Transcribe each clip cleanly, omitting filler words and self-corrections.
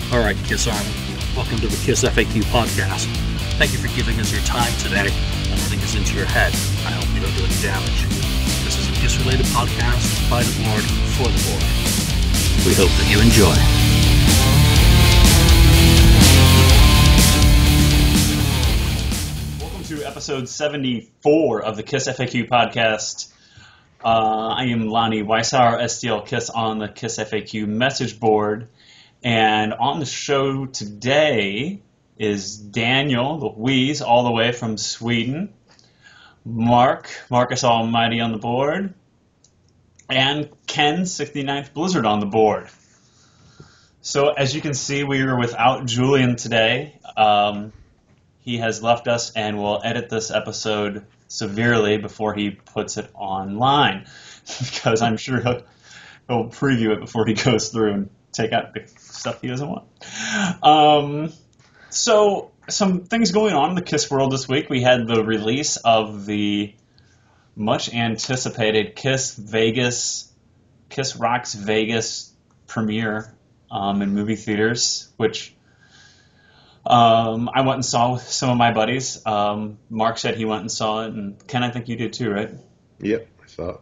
All right, Kiss Army, welcome to the KissFAQ podcast. Thank you for giving us your time today and letting us into your head. I hope we don't do any damage. This is a Kiss-related podcast by the board for the board. We hope that you enjoy. Welcome to episode 74 of the KissFAQ podcast. I am Lonnie, stlkiss on the KissFAQ message board. And on the show today is Daniel, the wezze, all the way from Sweden. Marcus Almighty on the board. And Ken, 69th Blizzard on the board. So as you can see, we are without Julian today. He has left us and will edit this episode severely before he puts it online. Because I'm sure he'll preview it before he goes through and take out the stuff he doesn't want. So some things going on in the Kiss world this week. We had the release of the much anticipated Kiss Rocks Vegas premiere in movie theaters, which I went and saw with some of my buddies. Mark said he went and saw it, and Ken, I think you did too, right? Yep, I saw it.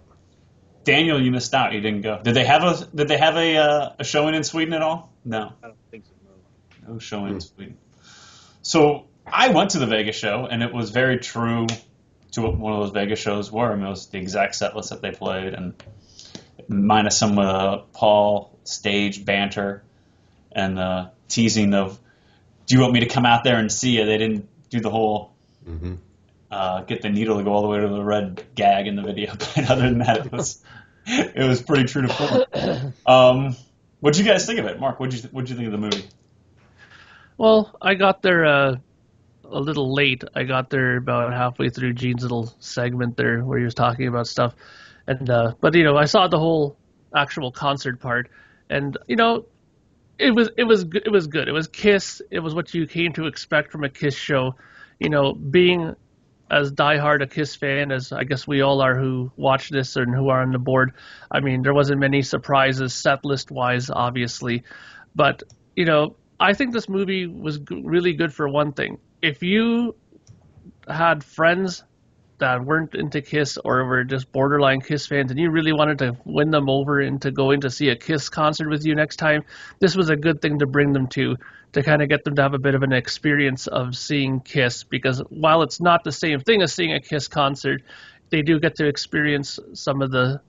Daniel, you missed out. You didn't go. Did they have a showing in Sweden at all? No. I don't think so. No showing in Sweden. So I went to the Vegas show, and it was very true to what one of those Vegas shows were. I mean, it was the exact set list that they played, and minus some Paul stage banter and the teasing of, do you want me to come out there and see you? They didn't do the whole get the needle to go all the way to the red gag in the video. But other than that, it was pretty true to form. What'd you guys think of it? Mark, what'd you think of the movie? Well, I got there a little late. I got there about halfway through Gene's little segment there where he was talking about stuff. And but I saw the whole actual concert part, and it was good. It was good. It was Kiss. It was what you came to expect from a Kiss show. Being as diehard a Kiss fan as I guess we all are who watch this and who are on the board, I mean, there wasn't many surprises set list wise, obviously, but I think this movie was really good for one thing. If you had friends that weren't into Kiss or were just borderline Kiss fans and you really wanted to win them over into going to see a Kiss concert with you next time, this was a good thing to bring them to kind of get them to have a bit of an experience of seeing Kiss, because while it's not the same thing as seeing a Kiss concert, they do get to experience some of the,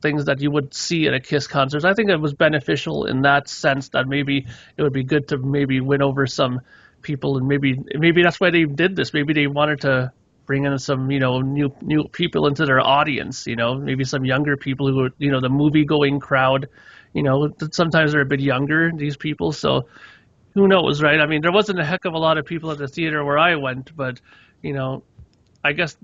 things that you would see at a Kiss concert. I think it was beneficial in that sense that maybe it would be good to maybe win over some people, and maybe that's why they did this. Maybe they wanted to bring in some, new people into their audience, maybe some younger people who are, the movie-going crowd, sometimes they're a bit younger, these people, so who knows, right? I mean, there wasn't a heck of a lot of people at the theater where I went, but, I guess,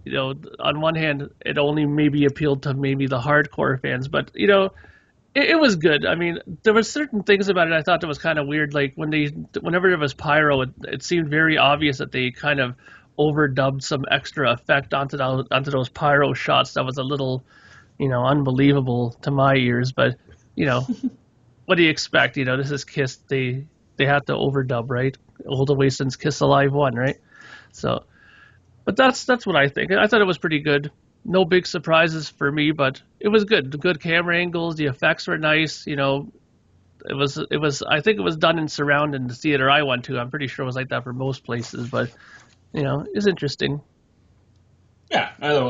on one hand, it only maybe appealed to maybe the hardcore fans, but, it was good. I mean, there were certain things about it I thought that was kind of weird, like whenever there was pyro, it seemed very obvious that they kind of overdubbed some extra effect onto those pyro shots. That was a little, unbelievable to my ears. But what do you expect? This is Kiss. They had to overdub, right? All the way since Kiss Alive 1, right? So, but that's what I think. I thought it was pretty good. No big surprises for me, but it was good. Good camera angles. The effects were nice. It was. I think it was done in surround in the theater I went to. I'm pretty sure it was like that for most places, but. It's interesting. Yeah, it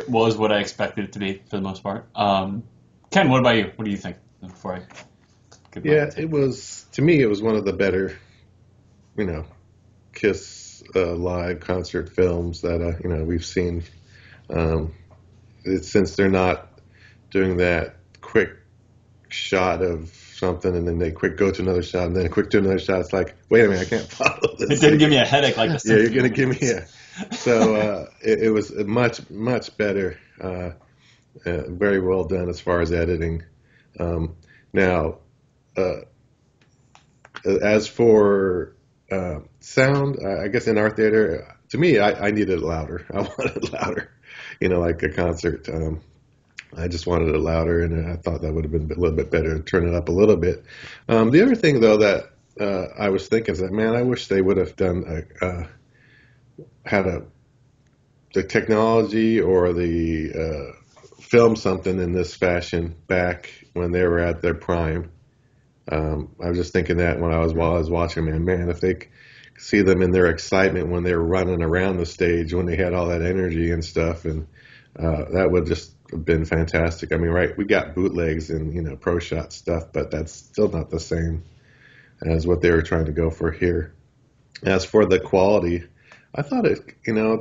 was what I expected it to be for the most part. Ken, what about you? What do you think? Before I it was, to me, it was one of the better, Kiss live concert films that we've seen. Since they're not doing that quick shot of something and then they quick go to another shot and then quick to another shot, it's like, wait a minute, I can't follow this. It didn't give me a headache like this. Yeah, you're gonna give me So it was much better, very well done as far as editing. Now, as for sound, I guess in our theater, to me, I needed it louder. I wanted it louder, like a concert. I just wanted it louder, and I thought that would have been a little bit better to turn it up a little bit. The other thing, though, that I was thinking is that, man, I wish they would have done the technology or the film something in this fashion back when they were at their prime. I was just thinking that while I was watching, man, if they could see them in their excitement when they were running around the stage, when they had all that energy and stuff, and that would just have been fantastic. I mean, right, we got bootlegs and pro shot stuff, but that's still not the same as what they were trying to go for here. As for the quality, I thought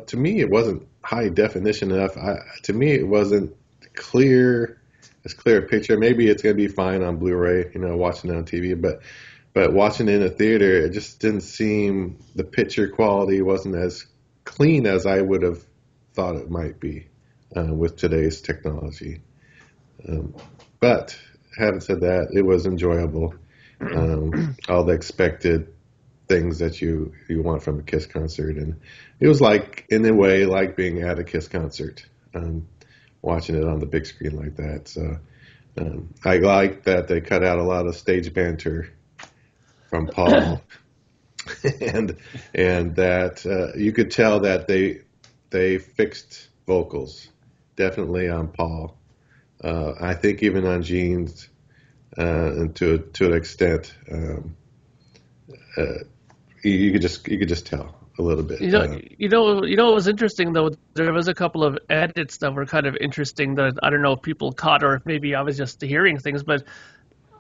to me it wasn't high definition enough. To me it wasn't as clear a picture. Maybe it's going to be fine on Blu-ray, watching it on TV, but watching it in a theater, it just didn't seem, the picture quality wasn't as clean as I would have thought it might be with today's technology. But having said that, it was enjoyable. All the expected things that you want from a Kiss concert, and it was in a way like being at a Kiss concert, watching it on the big screen like that. So I like that they cut out a lot of stage banter from Paul, and that you could tell that they fixed vocals definitely on Paul. I think even on Gene's, and to an extent, you could just tell a little bit. What was interesting though? There was a couple of edits that were kind of interesting that I don't know if people caught, or if maybe I was just hearing things. But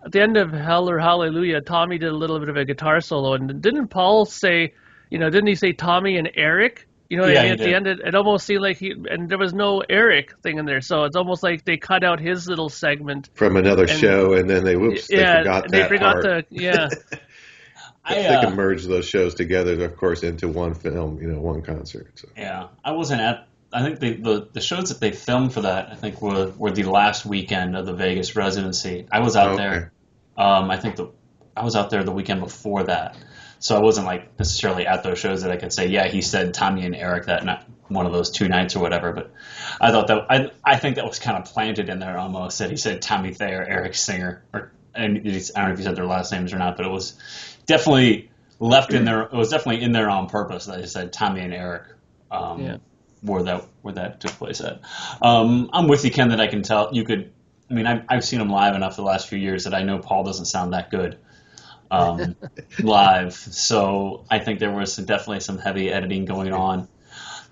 at the end of Hell or Hallelujah, Tommy did a little bit of a guitar solo, and didn't Paul say, didn't he say Tommy and Eric? At the end, it almost seemed like and there was no Eric thing in there, so it's almost like they cut out his little segment from another show, and then they forgot that part. They can merge those shows together, of course, into one film, one concert. So. Yeah, I wasn't at. I think the shows that they filmed for that, I think, were the last weekend of the Vegas residency. I was out there. I think I was out there the weekend before that. So I wasn't necessarily at those shows that I could say, yeah, he said Tommy and Eric that night, one of those 2 nights or whatever. But I thought that I think that was kind of planted in there almost, that he said Tommy Thayer, Eric Singer, and I don't know if he said their last names or not, but it was definitely left in there. It was definitely in there on purpose that he said Tommy and Eric where that took place at. I'm with you, Ken, that I can tell you could. I mean, I've seen him live enough the last few years that I know Paul doesn't sound that good live. So I think there was definitely some heavy editing going on.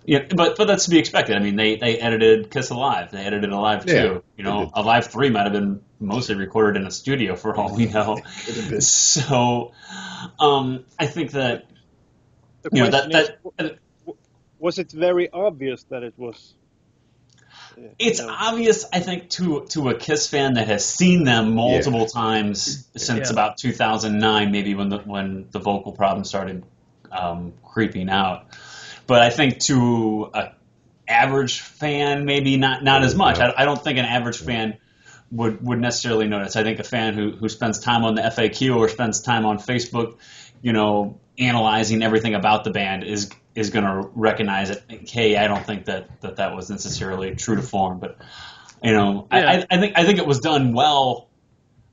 Yeah, but that's to be expected. I mean, they edited Kiss Alive. They edited Alive too. Alive 3 might have been mostly recorded in a studio for all we know. So I think that was it very obvious that it was? It's obvious, I think, to a Kiss fan that has seen them multiple times since about 2009, maybe when the vocal problem started creeping out. But I think to an average fan, maybe not as much. I don't think an average fan would necessarily notice. I think a fan who spends time on the FAQ or spends time on Facebook, analyzing everything about the band is going to recognize it. Hey, I don't think that was necessarily true to form, but I think it was done well.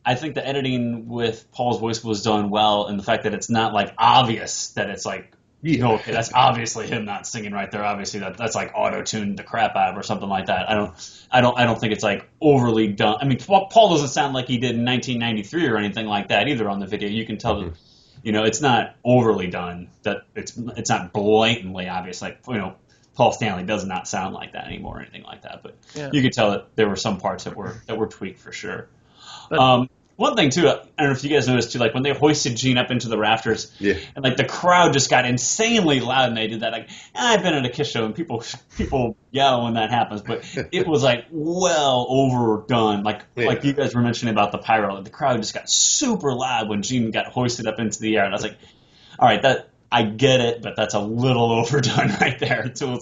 I think the editing with Paul's voice was done well, and the fact that it's not obvious that it's okay, that's obviously him not singing right there. Obviously that's auto-tuned the crap out of or something like that. I don't think it's overly done. I mean, Paul doesn't sound like he did in 1993 or anything like that either on the video. You can tell that. It's not overly done. That it's not blatantly obvious. Paul Stanley does not sound like that anymore or anything like that. But you could tell that there were some parts that were tweaked for sure. But, one thing too, I don't know if you guys noticed too, when they hoisted Gene up into the rafters, and the crowd just got insanely loud, and they did that. I've been at a Kiss show, and people yell when that happens, but it was well overdone. Like you guys were mentioning about the pyro, the crowd just got super loud when Gene got hoisted up into the air, and I was like, all right, that I get it, but that's a little overdone right there. So it was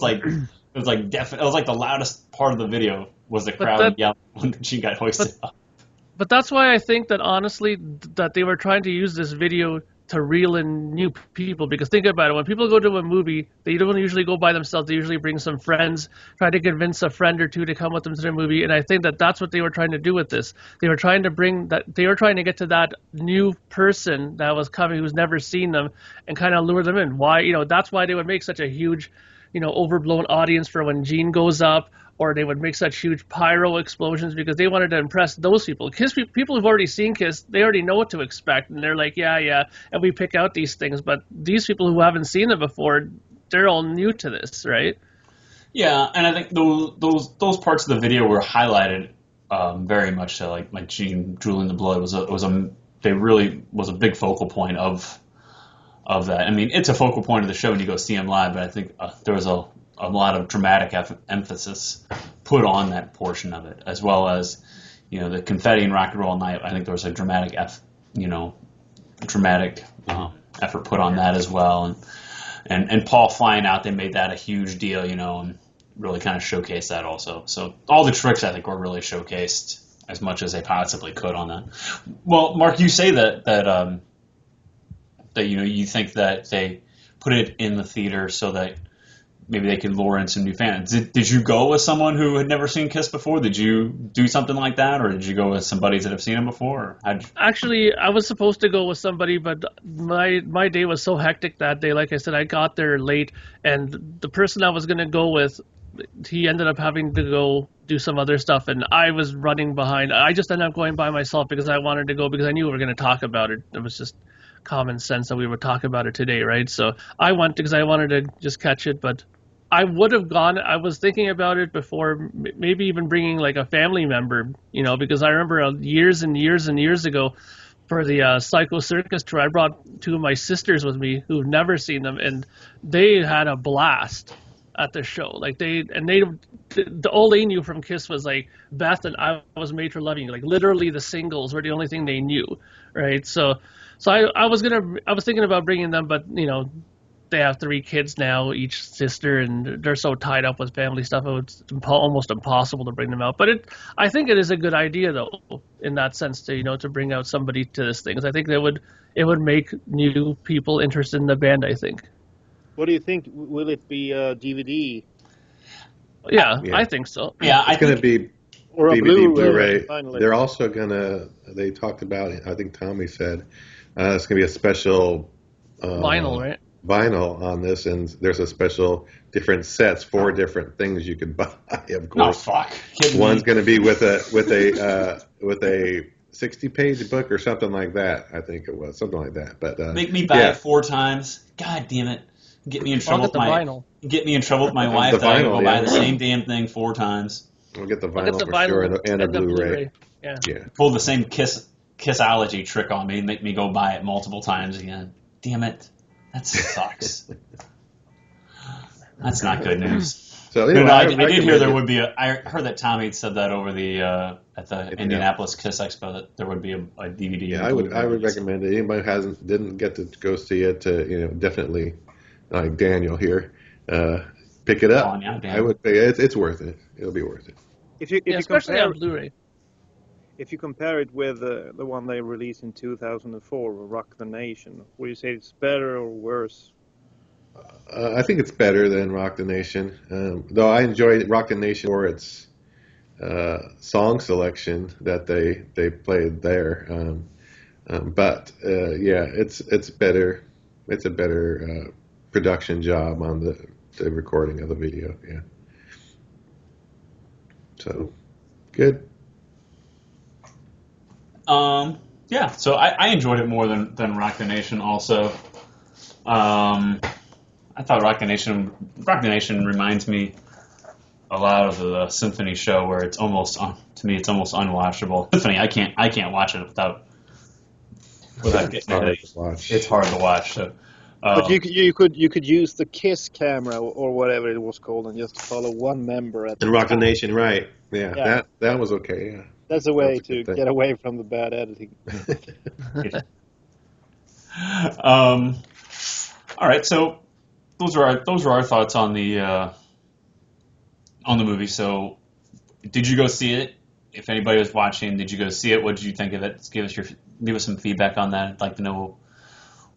the loudest part of the video was the crowd yelling when Gene got hoisted up. But that's why I think that honestly that they were trying to use this video to reel in new people. Because think about it, when people go to a movie, they don't usually go by themselves. They usually bring some friends, try to convince a friend or two to come with them to the movie. And I think that that's what they were trying to do with this. They were trying to get to that new person that was coming who's never seen them and kind of lure them in. Why, that's why they would make such a huge, overblown audience for when Gene goes up, or they would make such huge pyro explosions because they wanted to impress those people. People who've already seen Kiss, they already know what to expect, and they're like, yeah, and we pick out these things. But these people who haven't seen it before, they're all new to this, right? Yeah, and I think those parts of the video were highlighted very much so. Like Julian the Blood was a big focal point of that. I mean, it's a focal point of the show when you go see them live, but I think there was a lot of dramatic emphasis put on that portion of it, as well as, the confetti and rock and roll night. I think there was a dramatic effort put on that as well. And Paul flying out, they made that a huge deal, and really kind of showcased that also. So all the tricks, I think, were really showcased as much as they possibly could on that. Well, Mark, you say that you think that they put it in the theater so that maybe they could lure in some new fans. Did you go with someone who had never seen Kiss before? Did you do something like that, or did you go with some buddies that have seen them before? Actually, I was supposed to go with somebody, but my day was so hectic that day. Like I said, I got there late, and the person I was going to go with, he ended up having to go do some other stuff, and I was running behind. I just ended up going by myself because I wanted to go because I knew we were going to talk about it. It was just common sense that we would talk about it today, right? So I went because I wanted to just catch it, but I would have gone. I was thinking about it before, maybe even bringing like a family member, because I remember years and years and years ago for the Psycho Circus tour, I brought two of my sisters with me who've never seen them, and they had a blast at the show. Like all they knew from Kiss was like Beth and I Was Made for Loving You. Like literally the singles were the only thing they knew, right? So I was thinking about bringing them, but they have 3 kids now, each sister, and they're so tied up with family stuff, it's almost impossible to bring them out. But I think it is a good idea, though, in that sense, to bring out somebody to this thing. 'Cause I think it would make new people interested in the band, I think. What do you think? Will it be DVD? Yeah, I think so. Yeah, it's going to be or a DVD, Blu-ray. They're also they talked about, I think Tommy said, it's going to be a special vinyl, right? Vinyl on this, and there's a special different sets, 4 different things you could buy. Of course, one's going to be with a 60-page book or something like that. I think it was something like that. But make me buy it 4 times. God damn it! Get me in trouble with my wife. That I go buy the same damn thing 4 times. We'll get the vinyl for sure and a Blu-ray. Yeah. Pull the same Kissology trick on me and make me go buy it multiple times again. Damn it. That sucks. That's not good news. So anyway, I did hear there would be I heard that Tommy said that over the at the Indianapolis Kiss Expo that there would be a DVD. Yeah, I would recommend it. Anybody didn't get to go see it, definitely, like Daniel here, pick it up. I would say it's worth it. It'll be worth it. Especially on Blu-ray. If you compare it with the one they released in 2004, Rock the Nation, would you say it's better or worse? I think it's better than Rock the Nation, though I enjoyed Rock the Nation for its song selection that they played there. But it's better. It's a better production job on the recording of the video. Yeah. So good. So I enjoyed it more than Rock the Nation also. I thought Rock the Nation reminds me a lot of the Symphony show, where it's almost unwatchable. Symphony, I can't watch it without getting a headache. It's hard to watch. So, but you could use the Kiss camera or whatever it was called and just follow one member at the Rock the Nation, right? Yeah. That was okay. Yeah. That's a way to get away from the bad editing. All right, so those are our thoughts on the movie. So, did you go see it? If anybody was watching, did you go see it? What did you think of it? Give us some feedback on that. I'd like to know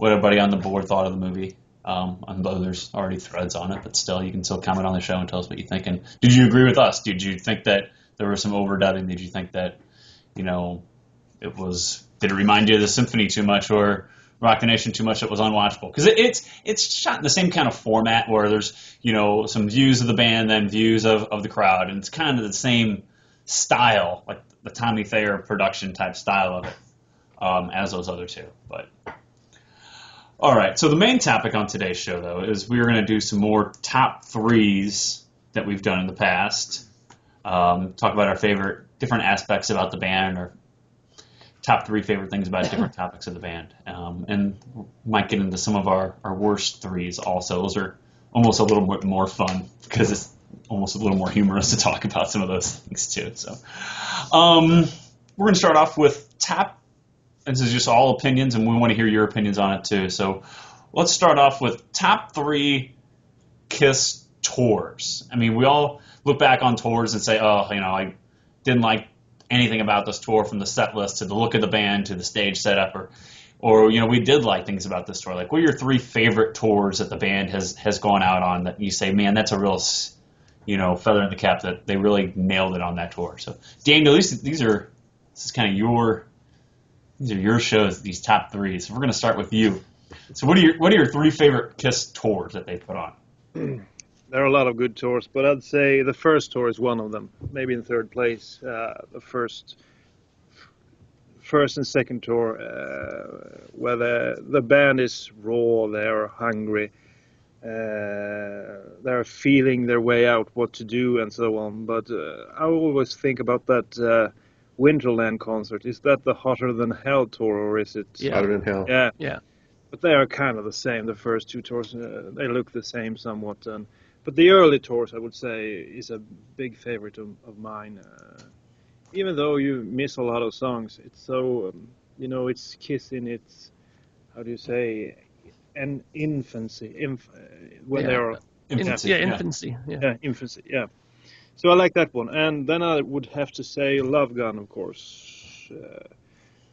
what everybody on the board thought of the movie. Although there's already threads on it, but still, you can still comment on the show and tell us what you think. And did you agree with us? Did you think that there was some overdubbing? Did you think that, did it remind you of the symphony too much or Rock the Nation too much that was unwatchable? Because it's shot in the same kind of format where there's, some views of the band, then views of the crowd, and it's kind of the same style, like the Tommy Thayer production type style of it, as those other two. But all right, so the main topic on today's show, though, is we're going to do some more top threes that we've done in the past. Talk about our favorite different aspects about the band, or top three favorite things about different topics of the band. And might get into some of our worst threes also. Those are almost a little bit more fun because it's almost a little more humorous to talk about some of those things too. So we're going to start off with top. This is just all opinions, and we want to hear your opinions on it too. So let's start off with top three KISS tours. I mean, we all look back on tours and say, I didn't like anything about this tour, from the set list to the look of the band to the stage setup, or we did like things about this tour. Like, what are your three favorite tours that the band has gone out on that you say, man, that's a real feather in the cap that they really nailed it on that tour? So Daniel, this is kind of these are your shows, these top three. So we're going to start with you. So what are your three favorite KISS tours that they put on? There are a lot of good tours, but I'd say the first tour is one of them. Maybe in third place. The first and second tour, where the band is raw, they're hungry, they're feeling their way out, what to do, and so on. But I always think about that Winterland concert. Is that the Hotter Than Hell tour, or is it Hotter Than Hell? Yeah. But they are kind of the same. The first two tours, they look the same somewhat. But the early tours, I would say, is a big favorite of mine. Even though you miss a lot of songs, it's so it's KISS in its, how do you say, an infancy. When they are infancy. Infancy. Yeah. Infancy. Yeah. So I like that one. And then I would have to say Love Gun, of course.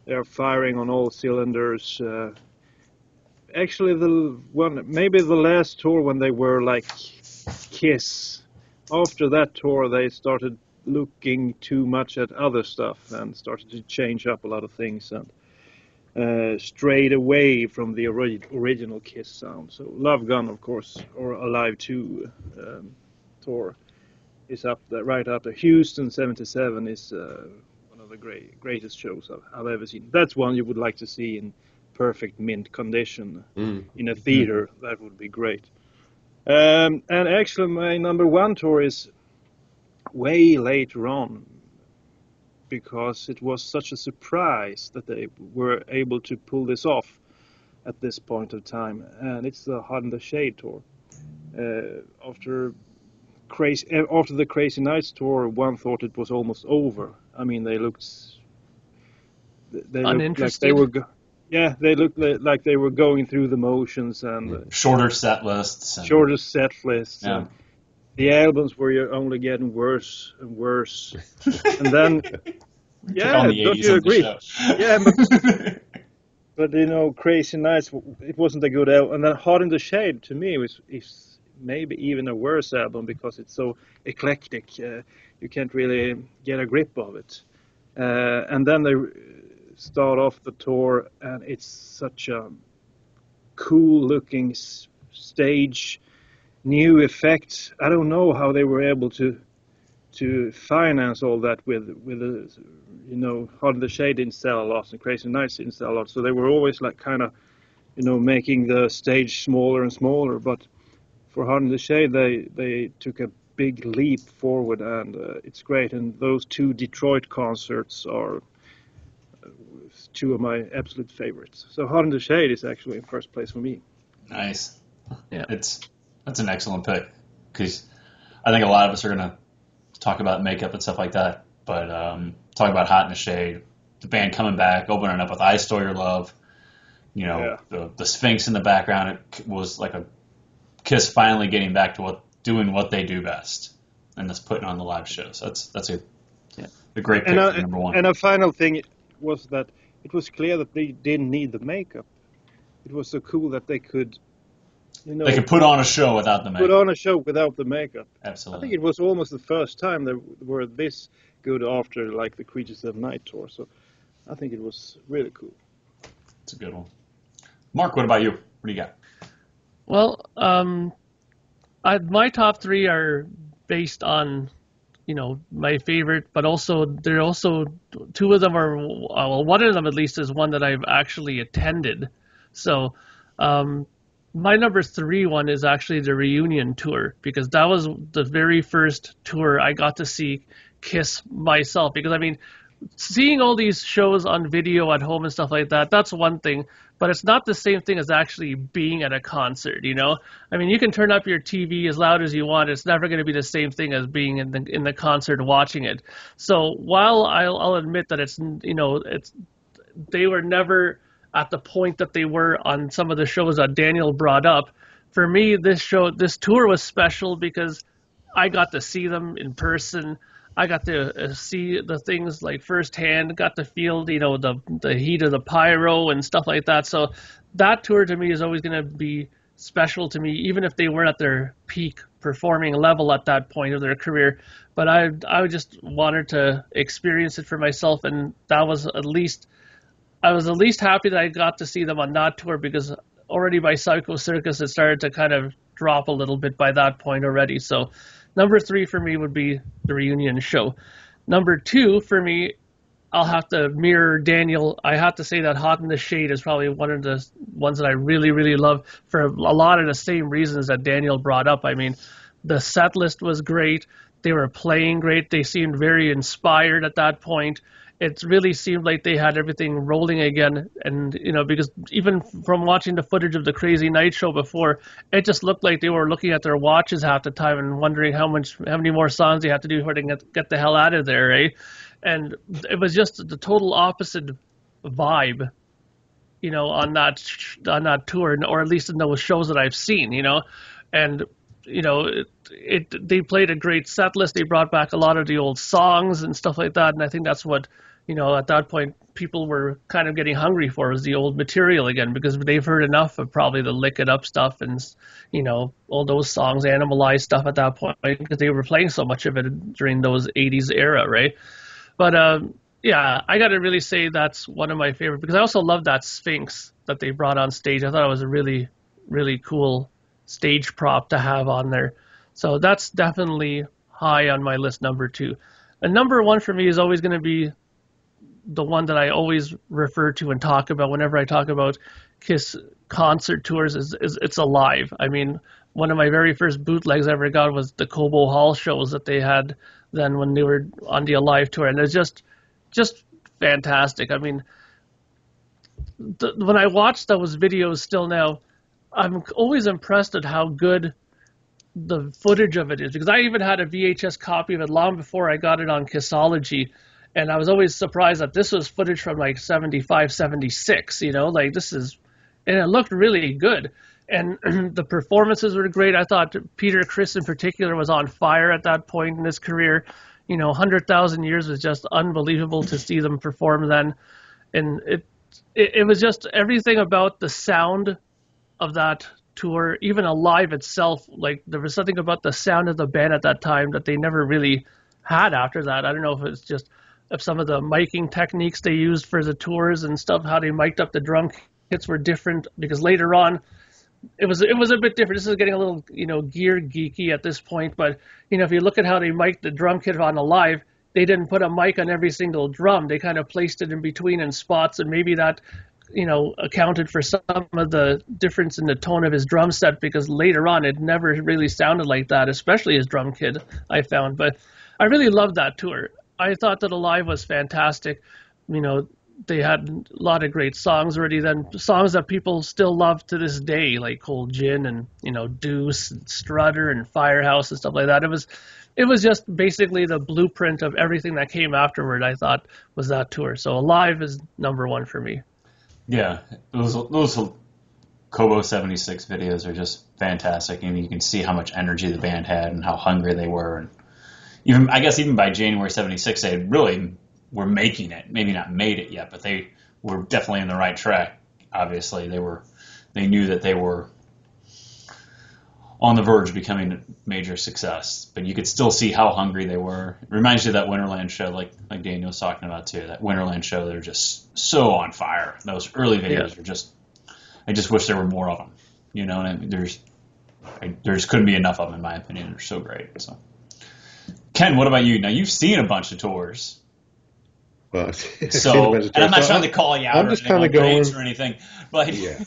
They are firing on all cylinders. Actually, maybe the last tour when they were like KISS. After that tour, they started looking too much at other stuff and started to change up a lot of things and strayed away from the original KISS sound. So Love Gun, of course, or Alive 2 tour is up there, right up there. Houston 77 is one of the greatest shows I've ever seen. That's one you would like to see in perfect mint condition in a theater. That would be great. And actually, my number one tour is way later on, because it was such a surprise that they were able to pull this off at this point of time. And it's the Hot in the Shade tour. After the Crazy Nights tour, one thought it was almost over. I mean, they looked like they were. They looked like they were going through the motions and shorter set lists. Yeah. And the albums were only getting worse and worse. And then, don't you agree? Yeah, but Crazy Nights, it wasn't a good album. And then Hot in the Shade, to me, is maybe even a worse album because it's so eclectic. You can't really get a grip of it. And then they start off the tour, and it's such a cool-looking stage, new effects. I don't know how they were able to finance all that with Hot in the Shade didn't sell a lot and Crazy Nights didn't sell a lot, so they were always like kind of making the stage smaller and smaller. But for Hot in the Shade, they took a big leap forward, and it's great. And those two Detroit concerts are two of my absolute favorites. So Hot in the Shade is actually in first place for me. Nice. Yeah. That's an excellent pick, because I think a lot of us are going to talk about makeup and stuff like that, but talk about Hot in the Shade, the band coming back, opening up with I Stole Your Love, the Sphinx in the background. It was like a KISS finally getting back to doing what they do best, and that's putting on the live shows. That's a great pick for number one. And a final thing was that it was clear that they didn't need the makeup. it was so cool that they could, They could put on a show without the makeup. put on a show without the makeup. Absolutely. I think it was almost the first time they were this good after like the Creatures of Night tour. So I think it was really cool. It's a good one. Mark, what about you? What do you got? Well, my top three are based on, my favorite, but also they're also two of them are, well, one of them at least is one that I've actually attended. So, my number three one is actually the reunion tour, because that was the very first tour I got to see Kiss myself. Because I mean, seeing all these shows on video at home and stuff like that, that's one thing, but it's not the same thing as actually being at a concert, I mean, you can turn up your TV as loud as you want. It's never going to be the same thing as being in the concert watching it. So while I'll admit that they were never at the point that they were on some of the shows that Daniel brought up, for me, this tour was special because I got to see them in person. I got to see the things like firsthand, got to feel, the heat of the pyro and stuff like that. So that tour to me is always going to be special to me, even if they weren't at their peak performing level at that point of their career. But I just wanted to experience it for myself, and I was at least happy that I got to see them on that tour, because already by Psycho Circus it started to kind of drop a little bit by that point already. So number three for me would be the reunion show. Number two for me, I'll have to mirror Daniel. I have to say that Hot in the Shade is probably one of the ones that I really, really love for a lot of the same reasons that Daniel brought up. I mean, the set list was great. They were playing great. They seemed very inspired at that point. It really seemed like they had everything rolling again. And, because even from watching the footage of the Crazy Night show before, it just looked like they were looking at their watches half the time and wondering how many more songs they have to do before they get the hell out of there, right? And it was just the total opposite vibe, on that tour, or at least in those shows that I've seen, and they played a great set list. They brought back a lot of the old songs and stuff like that, and I think that's what at that point people were kind of getting hungry for, was the old material again, because they've heard enough of probably the Lick It Up stuff and all those songs, Animalized stuff at that point, because they were playing so much of it during those 80s era, right? But yeah, I got to really say that's one of my favorite, because I also love that Sphinx that they brought on stage. I thought it was a really, really cool stage prop to have on there. So that's definitely high on my list, number two. And number one for me is always going to be the one that I always refer to and talk about whenever I talk about Kiss concert tours is It's Alive. I mean, one of my very first bootlegs I ever got was the Cobo Hall shows that they had then when they were on the Alive tour, and it's just fantastic. I mean, when I watch those videos still now, I'm always impressed at how good the footage of it is, because I even had a VHS copy of it long before I got it on Kissology, and I was always surprised that this was footage from like 75, 76, like this is, and it looked really good. And the performances were great. I thought Peter Criss in particular was on fire at that point in his career. 100,000 Years was just unbelievable to see them perform then. And it was just everything about the sound of that tour, even Alive itself. Like, there was something about the sound of the band at that time that they never really had after that. I don't know if it's just if some of the miking techniques they used for the tours and stuff, how they mic'd up the drum kits were different, because later on, it was a bit different. This is getting a little, gear geeky at this point, but, if you look at how they mic'd the drum kit on Alive, they didn't put a mic on every single drum. They kind of placed it in between in spots, and maybe that, accounted for some of the difference in the tone of his drum set, because later on it never really sounded like that, especially his drum kit, I found. But I really loved that tour. I thought that Alive was fantastic. They had a lot of great songs already then, songs that people still love to this day, like Cold Gin and, Deuce and Strutter and Firehouse and stuff like that. It was just basically the blueprint of everything that came afterward, I thought, was that tour. So Alive is number one for me. Yeah, those Kobo 76 videos are just fantastic, and you can see how much energy the band had and how hungry they were. And even by January 76, they really were making it. Maybe not made it yet, but they were definitely in the right track. Obviously, they were they knew that they were on the verge of becoming a major success. But you could still see how hungry they were. It reminds you of that Winterland show, like Daniel was talking about too. That Winterland show, they're just so on fire. Those early videos are just. I just wish there were more of them. You know, and I mean, there just couldn't be enough of them, in my opinion. They're so great. So, Ken, what about you? Now you've seen a bunch of tours. Well, so, and I'm not trying to call you out I'm or just kind of going or anything, but yeah.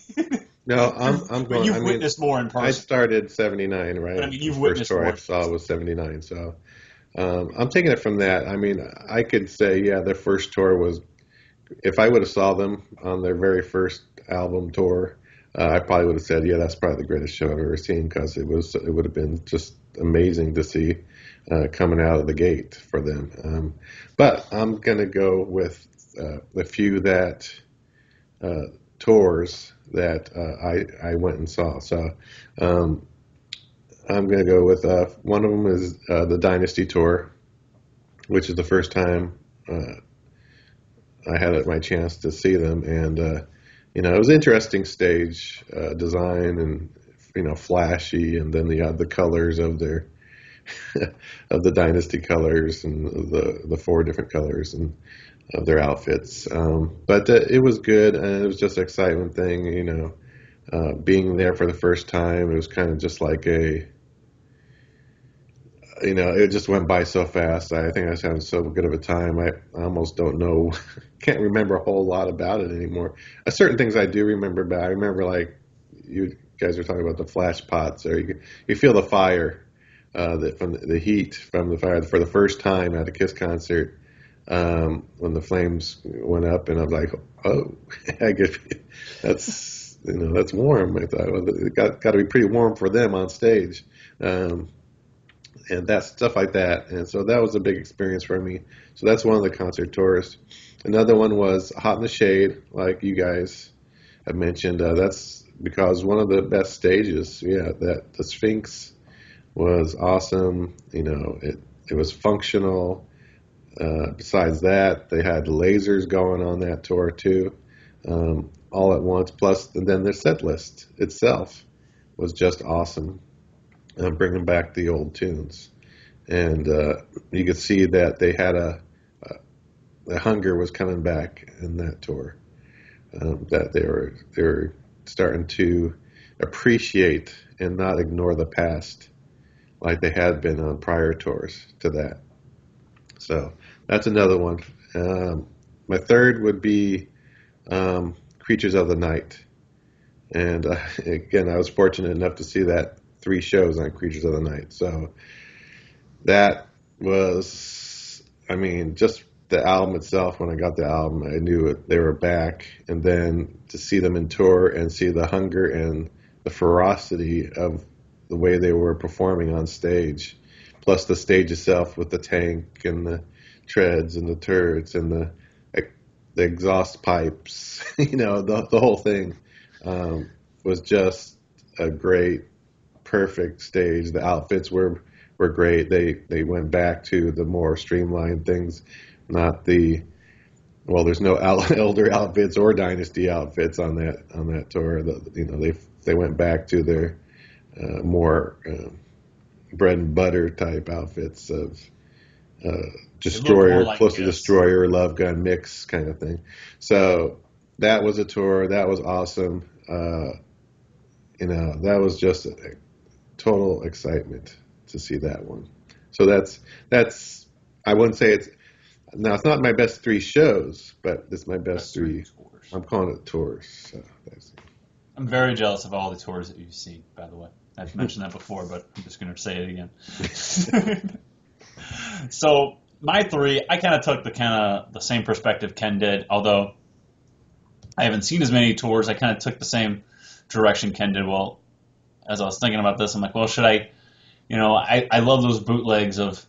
No, I'm going. You've witnessed more in person. I started 79, right? But, I mean, you've the witnessed first tour more. I saw was 79, so I'm taking it from that. I mean, I could say, yeah, their first tour was. If I would have saw them on their very first album tour, I probably would have said, yeah, that's probably the greatest show I've ever seen, because it would have been just amazing to see coming out of the gate for them. But I'm gonna go with a few that tours that I went and saw. So I'm gonna go with one of them is the Dynasty tour, which is the first time I had my chance to see them, and it was an interesting stage design, and flashy, and then the colors of their of the Dynasty colors and the 4 different colors and of their outfits. But it was good, and it was just an excitement thing, being there for the first time. It was kind of just like it just went by so fast. I think I was having so good of a time. I almost don't know, can't remember a whole lot about it anymore. Certain things I do remember, but I remember, like you guys were talking about the flash pots, or you feel the fire, from the heat from the fire for the first time at a Kiss concert, when the flames went up, and I was like, oh, I guess that's warm. I thought, well, it got to be pretty warm for them on stage. And that stuff like that. And so that was a big experience for me. So that's one of the concert tours. Another one was Hot in the Shade, like you guys have mentioned. That's because one of the best stages. Yeah, that the Sphinx was awesome. It was functional. Besides that, they had lasers going on that tour too, all at once. Plus, and then their set list itself was just awesome. Bringing back the old tunes, and you could see that they had the hunger was coming back in that tour. That they were starting to appreciate and not ignore the past, like they had been on prior tours to that. So that's another one. My third would be Creatures of the Night, and again, I was fortunate enough to see that. 3 shows on Creatures of the Night. So that was, just the album itself. When I got the album, I knew they were back. And then to see them in tour and see the hunger and the ferocity of the way they were performing on stage, plus the stage itself with the tank and the treads and the turrets and the exhaust pipes, the whole thing was just a great, perfect stage. The outfits were great. They went back to the more streamlined things, not there's no elder outfits or Dynasty outfits on that tour. They went back to their more bread and butter type outfits of Destroyer, close to Destroyer, Love Gun mix kind of thing. So that was a tour. That was awesome. That was just total excitement to see that one. So that's I wouldn't say it's not my best 3 shows, but it's my best 3 tours. I'm calling it tours. So I'm very jealous of all the tours that you've seen, by the way. I've mentioned that before, but I'm just going to say it again. So my 3, I kind of took the same perspective Ken did, although I haven't seen as many tours. I kind of took the same direction Ken did. Well, as I was thinking about this, I'm like, well, should I, I love those bootlegs of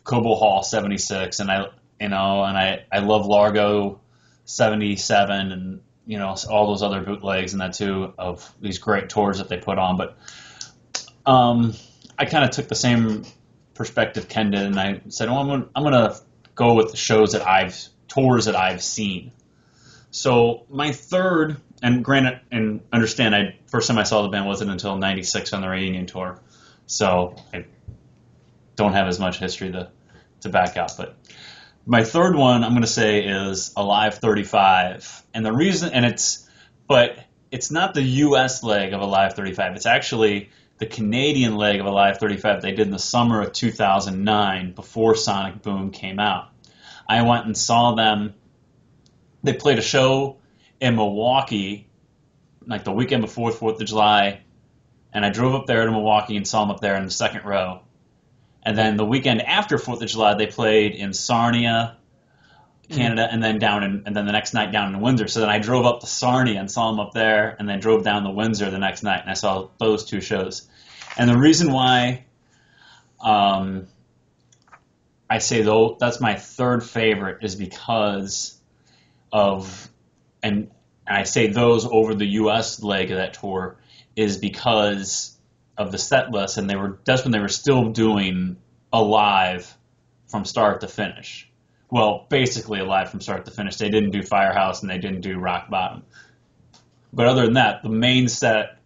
Cobo Hall 76, and I love Largo 77, and all those other bootlegs and that too, of these great tours that they put on. But I kind of took the same perspective Ken did, and I said, well, I'm gonna go with the tours that I've seen. So my third and granted, and understand, first time I saw the band wasn't until '96 on the reunion tour, so I don't have as much history to back up. But my third one I'm going to say is Alive 35, and the reason, but it's not the U.S. leg of Alive 35. It's actually the Canadian leg of Alive 35 they did in the summer of 2009 before Sonic Boom came out. I went and saw them. They played a show in Milwaukee, like the weekend before 4th of July, and I drove up there to Milwaukee and saw them up there in the second row. And then the weekend after 4th of July, they played in Sarnia, Canada, and then and then the next night down in Windsor. So then I drove up to Sarnia and saw them up there, and then drove down to Windsor the next night, and I saw those two shows. And the reason why I say though that's my third favorite is because of, and I say those over the U.S. leg of that tour is because of the set list, and that's when they were still doing Alive from start to finish. Well, basically Alive from start to finish. They didn't do Firehouse and they didn't do Rock Bottom. But other than that, the main set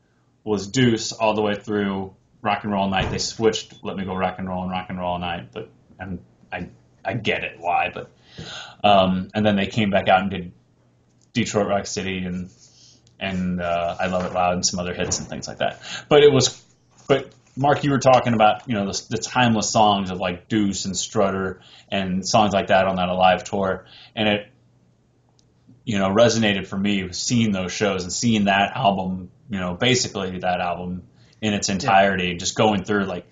was Deuce all the way through Rock and Roll Night. They switched Let Me Go Rock and Roll Night, and I get it why, but and then they came back out and did Detroit Rock City and I Love It Loud and some other hits and things like that. But Mark, you were talking about, you know, the timeless songs of like Deuce and Strutter and songs like that on that Alive tour, and it, you know, resonated for me seeing those shows and seeing that album, you know, basically that album in its entirety, just going through like,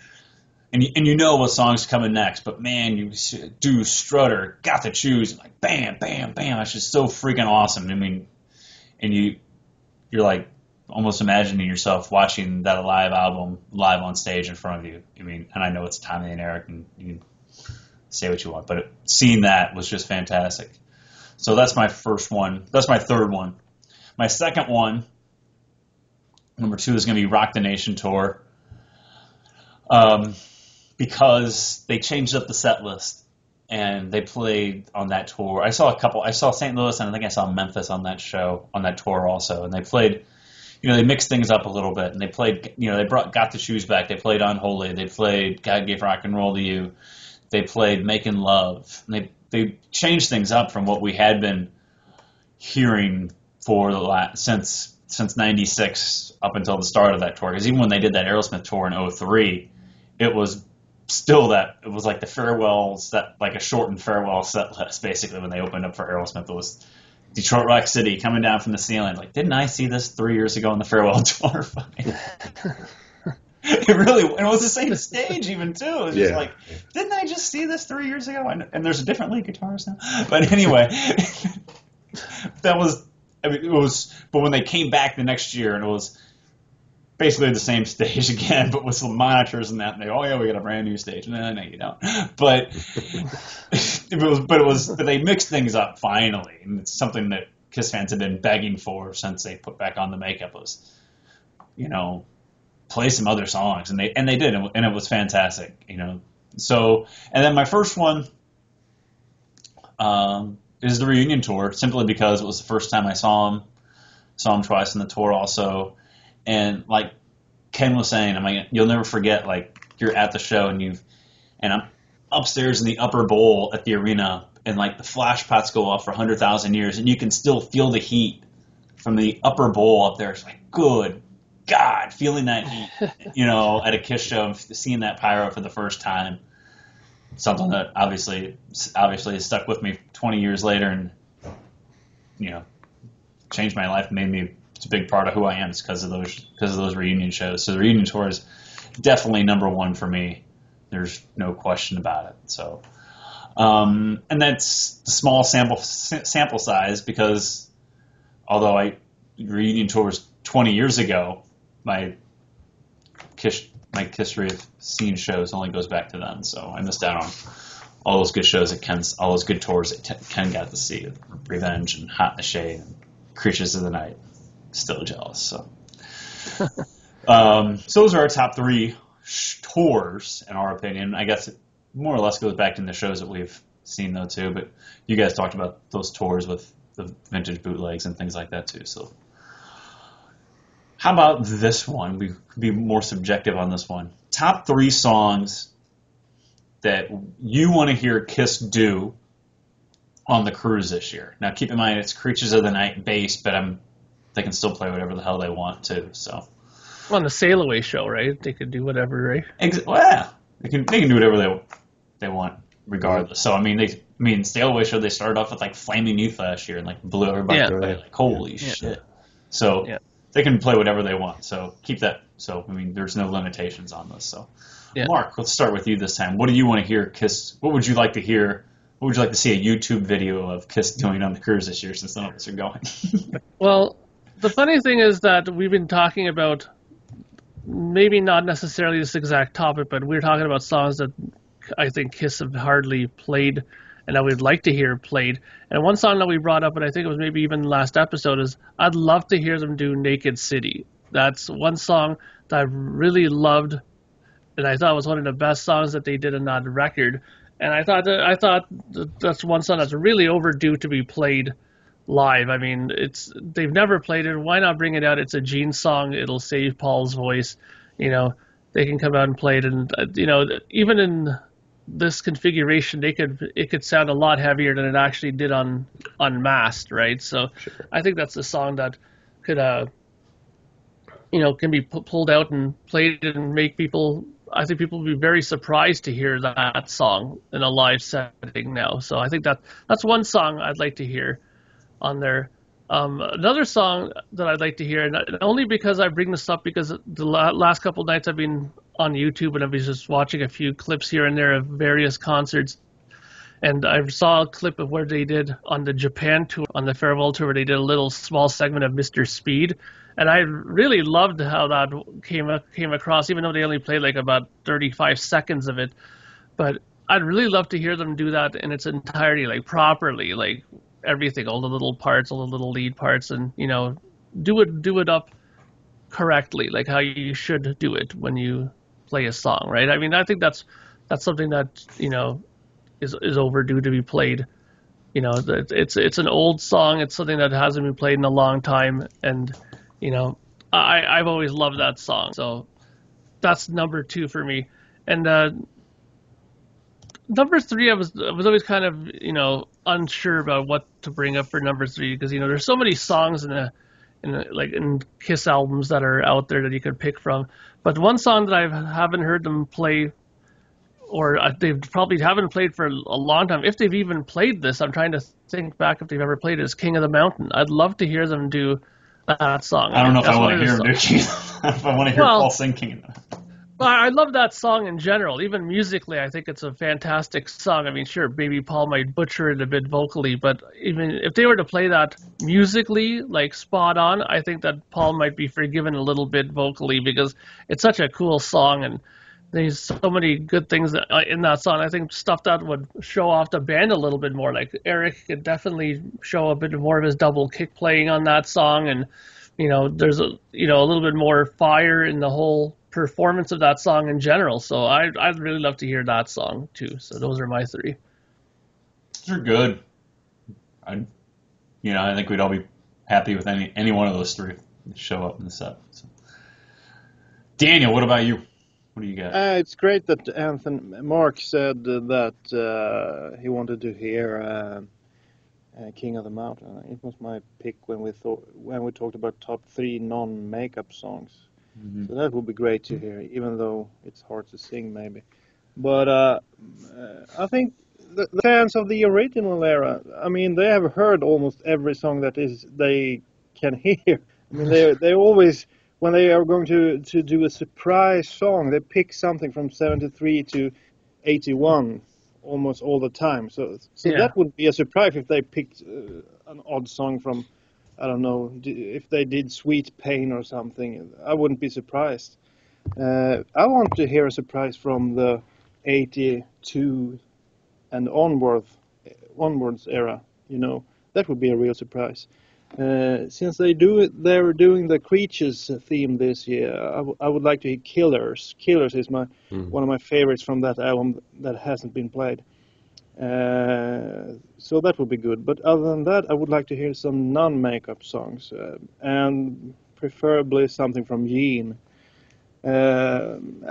and you know what song's coming next, but man, you do Strutter, Got to Choose, and like bam, bam, bam, that's just so freaking awesome. I mean, and you're like almost imagining yourself watching that Alive album live on stage in front of you. I mean, and I know it's Tommy and Eric, and you can say what you want, but seeing that was just fantastic. So that's my first one. That's my third one. My second one, number 2, is going to be Rock the Nation tour, because they changed up the set list and they played on that tour. I saw St. Louis, and I think I saw Memphis on that tour also, and they played. You know, they mixed things up a little bit, and they played, you know, they Got the Shoes back. They played Unholy. They played God Gave Rock and Roll to You. They played Making Love. And they changed things up from what we had been hearing for since '96 up until the start of that tour. Because even when they did that Aerosmith tour in '03, it was still it was like the farewell set, like a shortened farewell set list, basically, when they opened up for Aerosmith. It was Detroit Rock City coming down from the ceiling. Like, didn't I see this 3 years ago on the farewell tour? It was the same stage even too. It was just like, didn't I just see this 3 years ago? And there's a different lead guitarist now. But anyway, it was, but when they came back the next year, and it was basically the same stage again, but with some monitors and that, and we got a brand new stage. No, you don't. But but they mixed things up finally, and it's something that Kiss fans have been begging for since they put back on the makeup, was, you know, play some other songs, and they did, and it was fantastic, you know. So, and then my first one is the reunion tour, simply because it was the first time I saw him twice on the tour also. And like Ken was saying, I'm like, you'll never forget, like, you're at the show and I'm upstairs in the upper bowl at the arena, and like the flash pots go off for 100,000 years, and you can still feel the heat from the upper bowl up there. It's like, good God, feeling that heat, you know, at a Kiss show, seeing that pyro for the first time. Something that obviously has stuck with me 20 years later, and, you know, changed my life, made me. It's a big part of who I am. It's because of those reunion shows. So the reunion tour is definitely number one for me. There's no question about it. So, and that's the small sample size, because although reunion tour was 20 years ago, my history of seeing shows only goes back to then. So I missed out on all those good shows all those good tours that Ken got to see, Revenge and Hot in the Shade and Creatures of the Night. Still jealous. So, so those are our top 3 tours, in our opinion. I guess it more or less goes back to the shows that we've seen, though, too. But you guys talked about those tours with the vintage bootlegs and things like that, too. So, How about this one? We could be more subjective on this one. Top 3 songs that you want to hear Kiss do on the cruise this year. Now, keep in mind, it's Creatures of the Night based, but they can still play whatever the hell they want to. So, On the Sail Away show, right? They could do whatever, right? Well, yeah, they can do whatever they want, regardless. So, I mean, Sail Away show, they started off with like Flaming Youth last year and like blew everybody away. Like, holy shit! So they can play whatever they want. So keep that. So I mean, there's no limitations on this. So, Mark, let's start with you this time. What do you want to hear Kiss? What would you like to hear? What would you like to see a YouTube video of Kiss doing on the cruise this year, since none of us are going? Well, the funny thing is that we've been talking about maybe not necessarily this exact topic, but we're talking about songs that I think Kiss have hardly played and I would like to hear played. And one song that we brought up, and I think it was maybe even last episode, is I'd love to hear them do Naked City. That's one song that I really loved, and I thought was one of the best songs that they did on that record. And I thought that's one song that's really overdue to be played live. I mean, they've never played it. Why not bring it out? It's a Gene song. It'll save Paul's voice. You know, they can come out and play it, and even in this configuration, it could sound a lot heavier than it actually did on Unmasked, right? So sure. I think that's a song that could can be pulled out and played and make people. I think people will be very surprised to hear that song in a live setting now. So I think that's one song I'd like to hear on there. Another song that I'd like to hear, and only because I bring this up because the last couple of nights I've been on YouTube and I was just watching a few clips here and there of various concerts. And I saw a clip of where they did on the Japan tour, on the farewell tour, where they did a little small segment of Mr. Speed. And I really loved how that came across, even though they only played like about 35 seconds of it. But I'd really love to hear them do that in its entirety, like properly, like everything, all the little parts, all the little lead parts, and do it up correctly, like how you should do it when you play a song, right? I mean, I think that's something that is overdue to be played. It's an old song. It's something that hasn't been played in a long time, and I've always loved that song. So that's number 2 for me. And number 3, I was always kind of unsure about what to bring up for number 3 because there's so many songs in Kiss albums that are out there that you could pick from. But one song that I haven't heard them play, or they probably haven't played for a long time, if they've even played this, I'm trying to think back if they've ever played it, is King of the Mountain. I'd love to hear them do that song. I don't know if I want to hear them do King. If I want to hear Paul sing King. I love that song in general. Even musically, I think it's a fantastic song. I mean, sure, maybe Paul might butcher it a bit vocally, but even if they were to play that musically, like spot on, I think that Paul might be forgiven a little bit vocally because it's such a cool song and there's so many good things in that song. I think stuff that would show off the band a little bit more. Like Eric could definitely show a bit more of his double kick playing on that song, and there's a little bit more fire in the whole performance of that song in general. So I'd really love to hear that song too. So those are my 3. Those are good. I think we'd all be happy with any one of those 3 that show up in the set. So. Daniel, what about you? What do you got? It's great that Mark said that he wanted to hear King of the Mountain. It was my pick when we talked about top 3 non-makeup songs. Mm-hmm. So that would be great to hear, even though it's hard to sing maybe. But I think the fans of the original era, I mean, they have heard almost every song that they can hear. I mean, they always, when they are going to do a surprise song, they pick something from 73 to 81 almost all the time. So that would be a surprise if they picked an odd song from, I don't know, if they did Sweet Pain or something. I wouldn't be surprised. I want to hear a surprise from the 82 and onwards era. That would be a real surprise. Since they're doing the Creatures theme this year, I would like to hear Killers. Killers is one of my favorites from that album that hasn't been played. So that would be good. But other than that, I would like to hear some non-makeup songs. And preferably something from Gene. And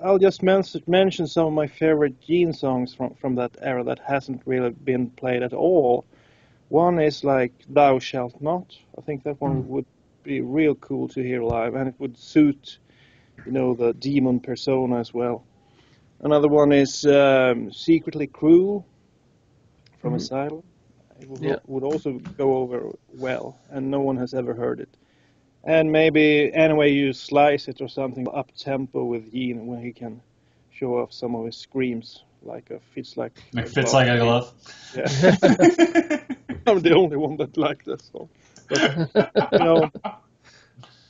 I'll just mention some of my favorite Gene songs from that era that hasn't really been played at all. One is like Thou Shalt Not. I think that one would be real cool to hear live, and it would suit, the demon persona as well. Another one is Secretly Cruel from Asylum. It would also go over well, and no one has ever heard it. And maybe Anyway You Slice It or something up tempo with Gene when he can show off some of his screams, like a Fits Like a Glove. Yeah. I'm the only one that liked that song. But,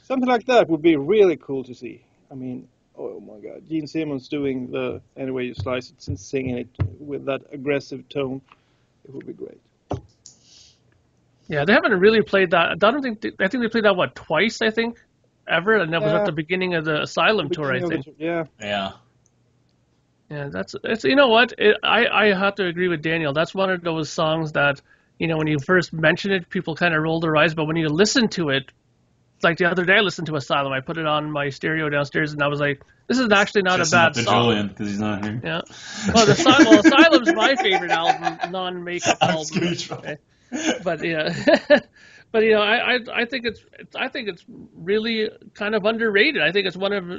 something like that would be really cool to see. I mean, oh my God, Gene Simmons doing the Anyway You Slice It and singing it with that aggressive tone, it would be great. Yeah, they haven't really played that. I think they played that twice, I think, ever, and that was at the beginning of the Asylum tour, I think. Yeah. Yeah. Yeah, it's you know what? I have to agree with Daniel. That's one of those songs that, when you first mention it, people kind of roll their eyes, but when you listen to it, like the other day I listened to Asylum, I put it on my stereo downstairs, and I was like, this is actually not a bad song. Julian, because he's not here. Yeah. Well, Asylum's my favorite album, non-makeup album. Okay. But yeah, but I think it's really kind of underrated. I think it's one of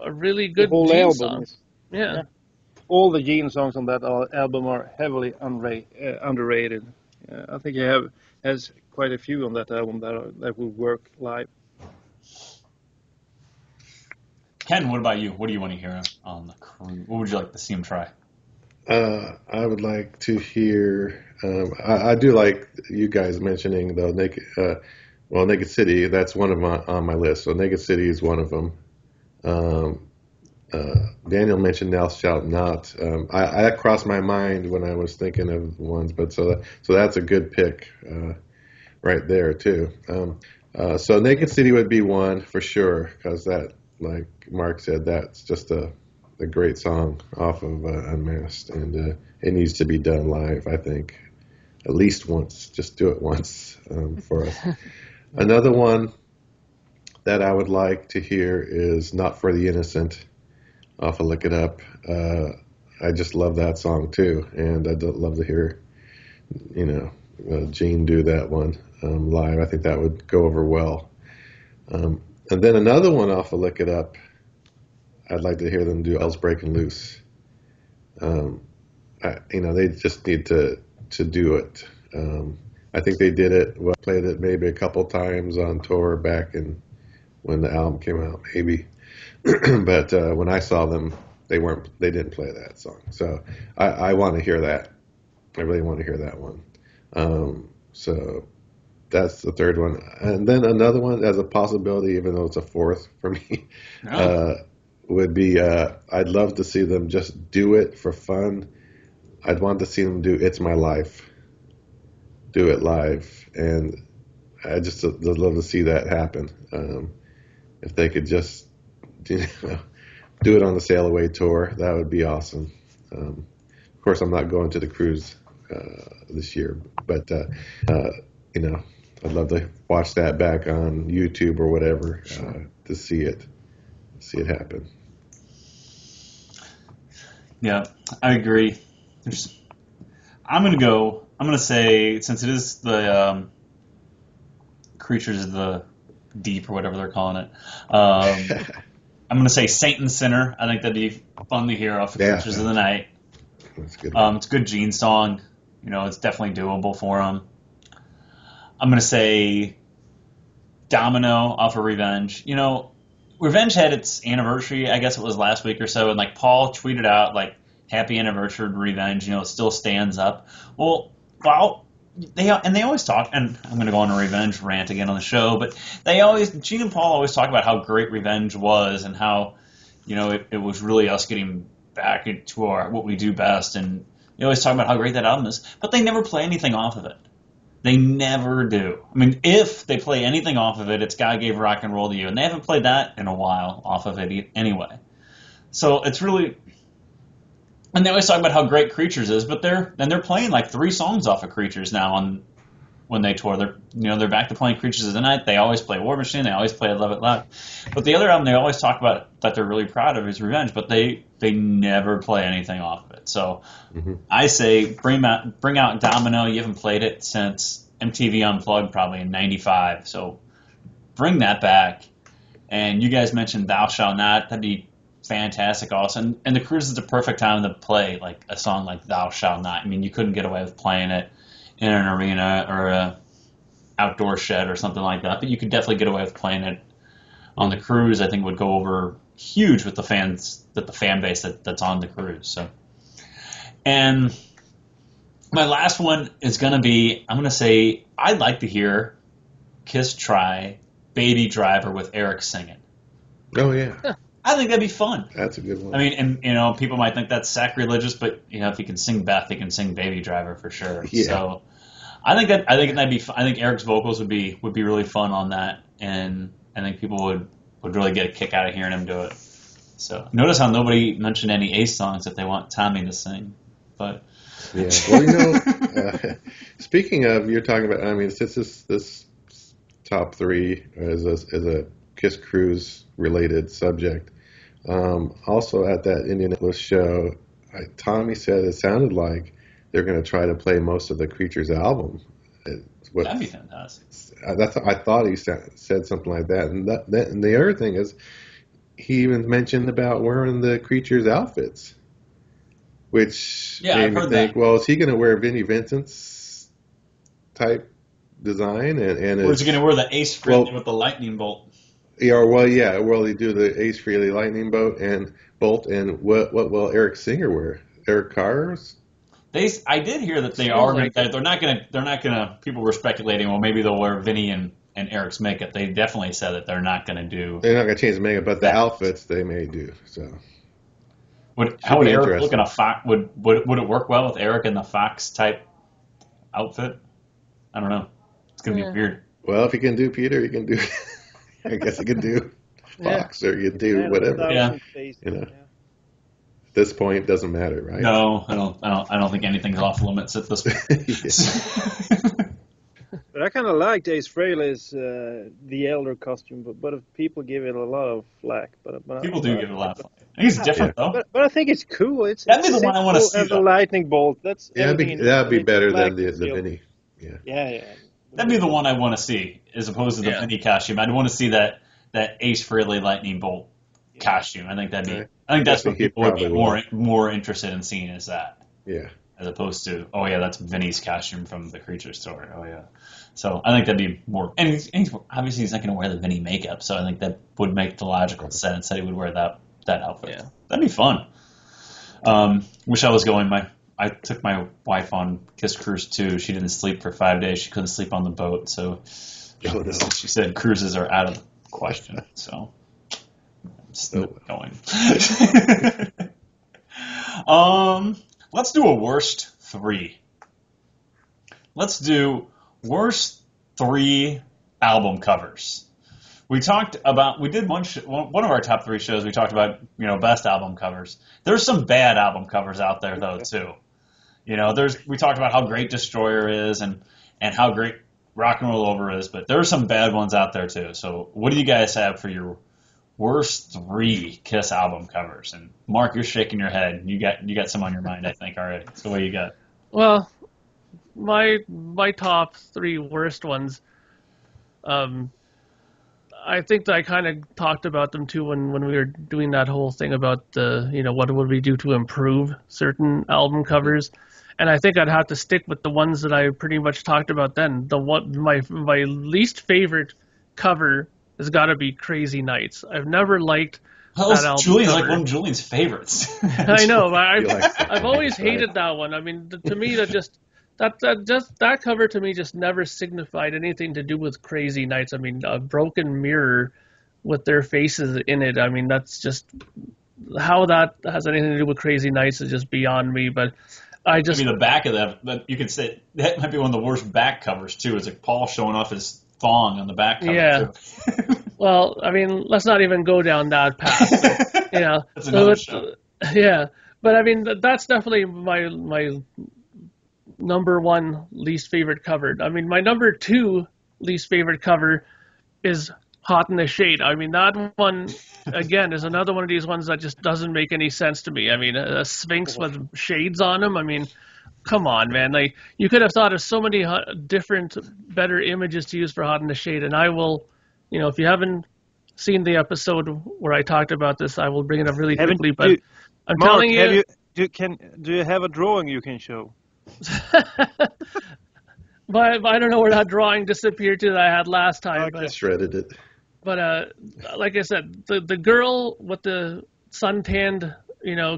a really good Gene songs. Yeah. All the Gene songs on that album are heavily underrated. I think he has quite a few on that album that will work live. Ken, what about you? What do you want to hear on the crew? What would you like to see him try? I would like to hear. I do like you guys mentioning the Naked City. That's one of on my list. So Naked City is one of them. Daniel mentioned Thou Shalt Not. That crossed my mind when I was thinking of ones, but so that's a good pick right there too. So Naked City would be one for sure, because that, like Mark said, that's just a great song off of Unmasked, and it needs to be done live, I think, at least once. Just do it once for us. Another one that I would like to hear is Not for the Innocent off of Look It Up. I just love that song too, and I'd love to hear Gene do that one live. I think that would go over well. And then another one off of Look It Up, I'd like to hear them do Hell's Breaking Loose. They just need to do it. I think they did it, played it maybe a couple times on tour back when the album came out, maybe. But when I saw them, they didn't play that song. So I want to hear that. I really want to hear that one. So that's the third one. And then another one as a possibility, even though it's a fourth for me, would be I'd love to see them just do it for fun. I'd want to see them do It's My Life. Do it live. And I just would love to see that happen. If they could just do it on the Sail Away tour, that would be awesome. Of course, I'm not going to the cruise this year, but I'd love to watch that back on YouTube or whatever to see it happen. Yeah, I agree. I'm gonna say, since it is the Creatures of the Deep or whatever they're calling it, I'm gonna say Saint and Sinner. I think that'd be fun to hear off of Creatures of the Night. That's good. It's a good Gene song. It's definitely doable for him. I'm gonna say Domino off of Revenge. Revenge had its anniversary, I guess it was last week or so, and like Paul tweeted out like happy anniversary to Revenge, it still stands up. Well, they always talk, and I'm going to go on a Revenge rant again on the show, but Gene and Paul always talk about how great Revenge was and how, it was really us getting back into what we do best, and they always talk about how great that album is, but they never play anything off of it. They never do. I mean, if they play anything off of it, it's God Gave Rock and Roll to You, and they haven't played that in a while off of it anyway. So it's really, and they always talk about how great Creatures is, but they're playing like 3 songs off of Creatures now on when they tour. They're back to playing Creatures of the Night. They always play War Machine. They always play I Love It Loud. But the other album they always talk about that they're really proud of is Revenge, but they never play anything off of it. So I say bring out Domino. You haven't played it since MTV Unplugged probably in '95. So bring that back. And you guys mentioned Thou Shalt Not. That'd be fantastic also. And the Cruise is the perfect time to play like a song like Thou Shalt Not. I mean, you couldn't get away with playing it in an arena or a outdoor shed or something like that, but you could definitely get away with playing it on the Cruise. I think it would go over huge with the fan base that's on the Cruise. So, and my last one is going to be, I'm going to say I'd like to hear Kiss try Baby Driver with Eric singing. Oh, yeah. I think that'd be fun. That's a good one. I mean, and people might think that's sacrilegious, but if he can sing Beth, he can sing Baby Driver for sure. Yeah. So I think that'd be fun. I think Eric's vocals would be really fun on that, and I think people would really get a kick out of hearing him do it. So notice how nobody mentioned any Ace songs that they want Tommy to sing, but yeah. Well, speaking of, you're talking about. I mean, this top three is a Kiss Cruise related subject. Also at that Indianapolis show, Tommy said it sounded like they're going to try to play most of the Creatures album. That'd be fantastic. I thought he said something like that. And the other thing is, he even mentioned about wearing the Creatures outfits, which made me think, well, is he going to wear Vinnie Vincent's type design? Or is he going to wear the Ace Frehley with the lightning bolt? Yeah, well, they do the Ace Frehley lightning bolt, and what will Eric Singer wear? Eric Carr's? I did hear that they're not gonna. People were speculating. Well, maybe they'll wear Vinny and Eric's makeup. They definitely said that they're not gonna do. They're not gonna change the makeup, but the outfits they may do. So. How would Eric look in a fox? Would it work well with Eric in the fox type outfit? I don't know. It's gonna be weird. Well, if he can do Peter, he can do. I guess he can do Fox or you can do whatever. Yeah. At this point, it doesn't matter, right? No, I don't think anything's off limits at this point. But I kind of liked Ace Frehley's the Elder costume, but people give it a lot of flack. But people do give it a lot of flack. I think it's different though. But I think it's cool. That'd be the one I want to see. The lightning bolt. That'd be better than the Vinny. Yeah. That'd be the one I want to see, as opposed to the Vinny costume. I'd want to see that Ace Frehley lightning bolt costume. I think that's what people would be more interested in seeing is that. Yeah. As opposed to, oh yeah, that's Vinny's costume from the Creature story. Oh yeah. So I think that'd be more. And obviously he's not going to wear the Vinny makeup, so I think that would make the logical sense that he would wear that outfit. Yeah. That'd be fun. Wish I was going. I took my wife on Kiss Cruise 2. She didn't sleep for 5 days. She couldn't sleep on the boat, so she said cruises are out of the question. So I'm still going. Let's do a worst three. Let's do worst 3 album covers. We did one of our top 3 shows. We talked about best album covers. There's some bad album covers out there though too. We talked about how great Destroyer is and how great Rock and Roll Over is, but there are some bad ones out there too. So what do you guys have for your worst 3 Kiss album covers? And Mark, you're shaking your head. You got some on your mind, I think, already. So what do you got? Well, my top 3 worst ones. I think that I kind of talked about them too when we were doing that whole thing about what would we do to improve certain album covers, and I think I'd have to stick with the ones that I pretty much talked about then. My least favorite cover has got to be Crazy Nights. I've never liked that album. Julian's like one of Julian's favorites. I know, but I've always hated that one. I mean, to me that cover to me just never signified anything to do with Crazy Nights. I mean, a broken mirror with their faces in it. I mean, that's just how that has anything to do with Crazy Nights is just beyond me. But I mean, the back of that, you could say that might be one of the worst back covers too. It's like Paul showing off his thong on the back cover. Yeah. Too. Well, I mean, let's not even go down that path. But, that's another show. Yeah, but I mean, that's definitely my number one least favorite cover. I mean, my number two least favorite cover is Hot in the Shade. I mean, that one, again, is another one of these ones that just doesn't make any sense to me. I mean, a Sphinx with shades on him. I mean, come on, man. Like, you could have thought of so many different, better images to use for Hot in the Shade. And I will, if you haven't seen the episode where I talked about this, I will bring it up really quickly. But I'm Mark, telling you... Do you have a drawing you can show? But I don't know where that drawing disappeared to that I had last time. I shredded it. But like I said, the girl with the suntanned,